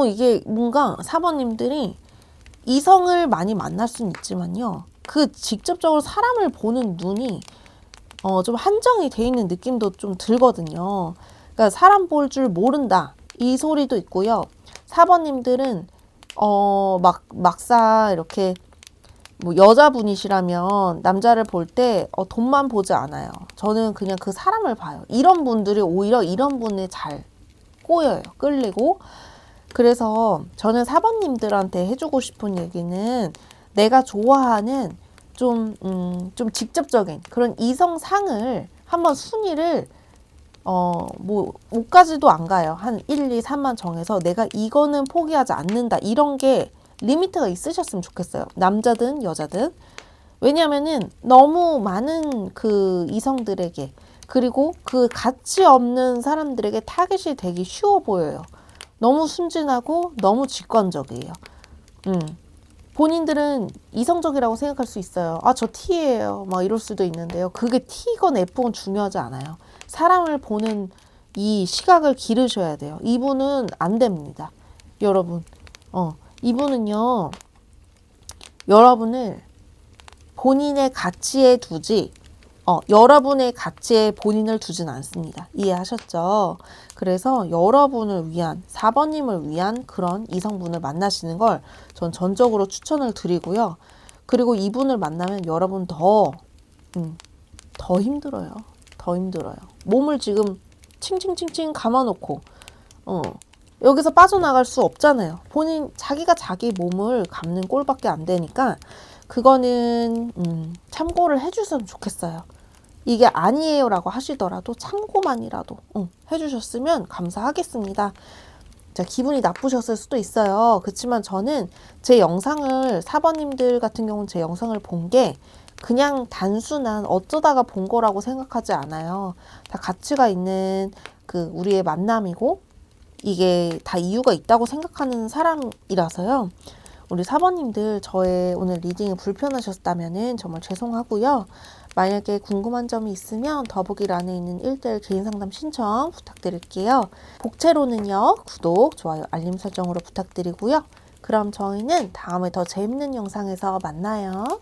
이게 뭔가 4번님들이 이성을 많이 만날 수는 있지만요. 그 직접적으로 사람을 보는 눈이 좀 한정이 돼 있는 느낌도 좀 들거든요. 그러니까 사람 볼 줄 모른다. 이 소리도 있고요. 4번님들은 막상 이렇게 뭐 여자분이시라면 남자를 볼 때 돈만 보지 않아요. 저는 그냥 그 사람을 봐요. 이런 분들이 오히려 이런 분에 잘 꼬여요. 끌리고. 그래서 저는 4번님들한테 해주고 싶은 얘기는 내가 좋아하는 좀 직접적인 그런 이성상을 한번 순위를 뭐 5까지도 안 가요. 한 1, 2, 3만 정해서 내가 이거는 포기하지 않는다. 이런 게 리미트가 있으셨으면 좋겠어요. 남자든 여자든. 왜냐면은 너무 많은 그 이성들에게 그리고 그 가치 없는 사람들에게 타겟이 되기 쉬워 보여요. 너무 순진하고 너무 직관적이에요. 본인들은 이성적이라고 생각할 수 있어요. 아, 저 T예요. 막 이럴 수도 있는데요. 그게 T건 F건 중요하지 않아요. 사람을 보는 이 시각을 기르셔야 돼요. 이분은 안 됩니다. 여러분. 이분은요. 여러분을 본인의 가치에 두지 여러분의 가치에 본인을 두진 않습니다. 이해하셨죠? 그래서 여러분을 위한 4번님을 위한 그런 이성분을 만나시는 걸 전 전적으로 추천을 드리고요. 그리고 이분을 만나면 여러분 더 힘들어요. 더 힘들어요. 몸을 지금 칭칭칭칭 감아놓고 여기서 빠져나갈 수 없잖아요. 자기가 자기 몸을 감는 꼴밖에 안 되니까 그거는 참고를 해주셨으면 좋겠어요. 이게 아니에요 라고 하시더라도 참고만이라도 해주셨으면 감사하겠습니다. 자, 기분이 나쁘셨을 수도 있어요. 그렇지만 저는 제 영상을 4번님들 같은 경우는 제 영상을 본 게 그냥 단순한 어쩌다가 본 거라고 생각하지 않아요. 다 가치가 있는 그 우리의 만남이고 이게 다 이유가 있다고 생각하는 사람이라서요. 우리 4번님들 저의 오늘 리딩이 불편하셨다면 정말 죄송하고요. 만약에 궁금한 점이 있으면 더보기란에 있는 1:1 개인 상담 신청 부탁드릴게요. 복채로는요. 구독, 좋아요, 알림 설정으로 부탁드리고요. 그럼 저희는 다음에 더 재밌는 영상에서 만나요.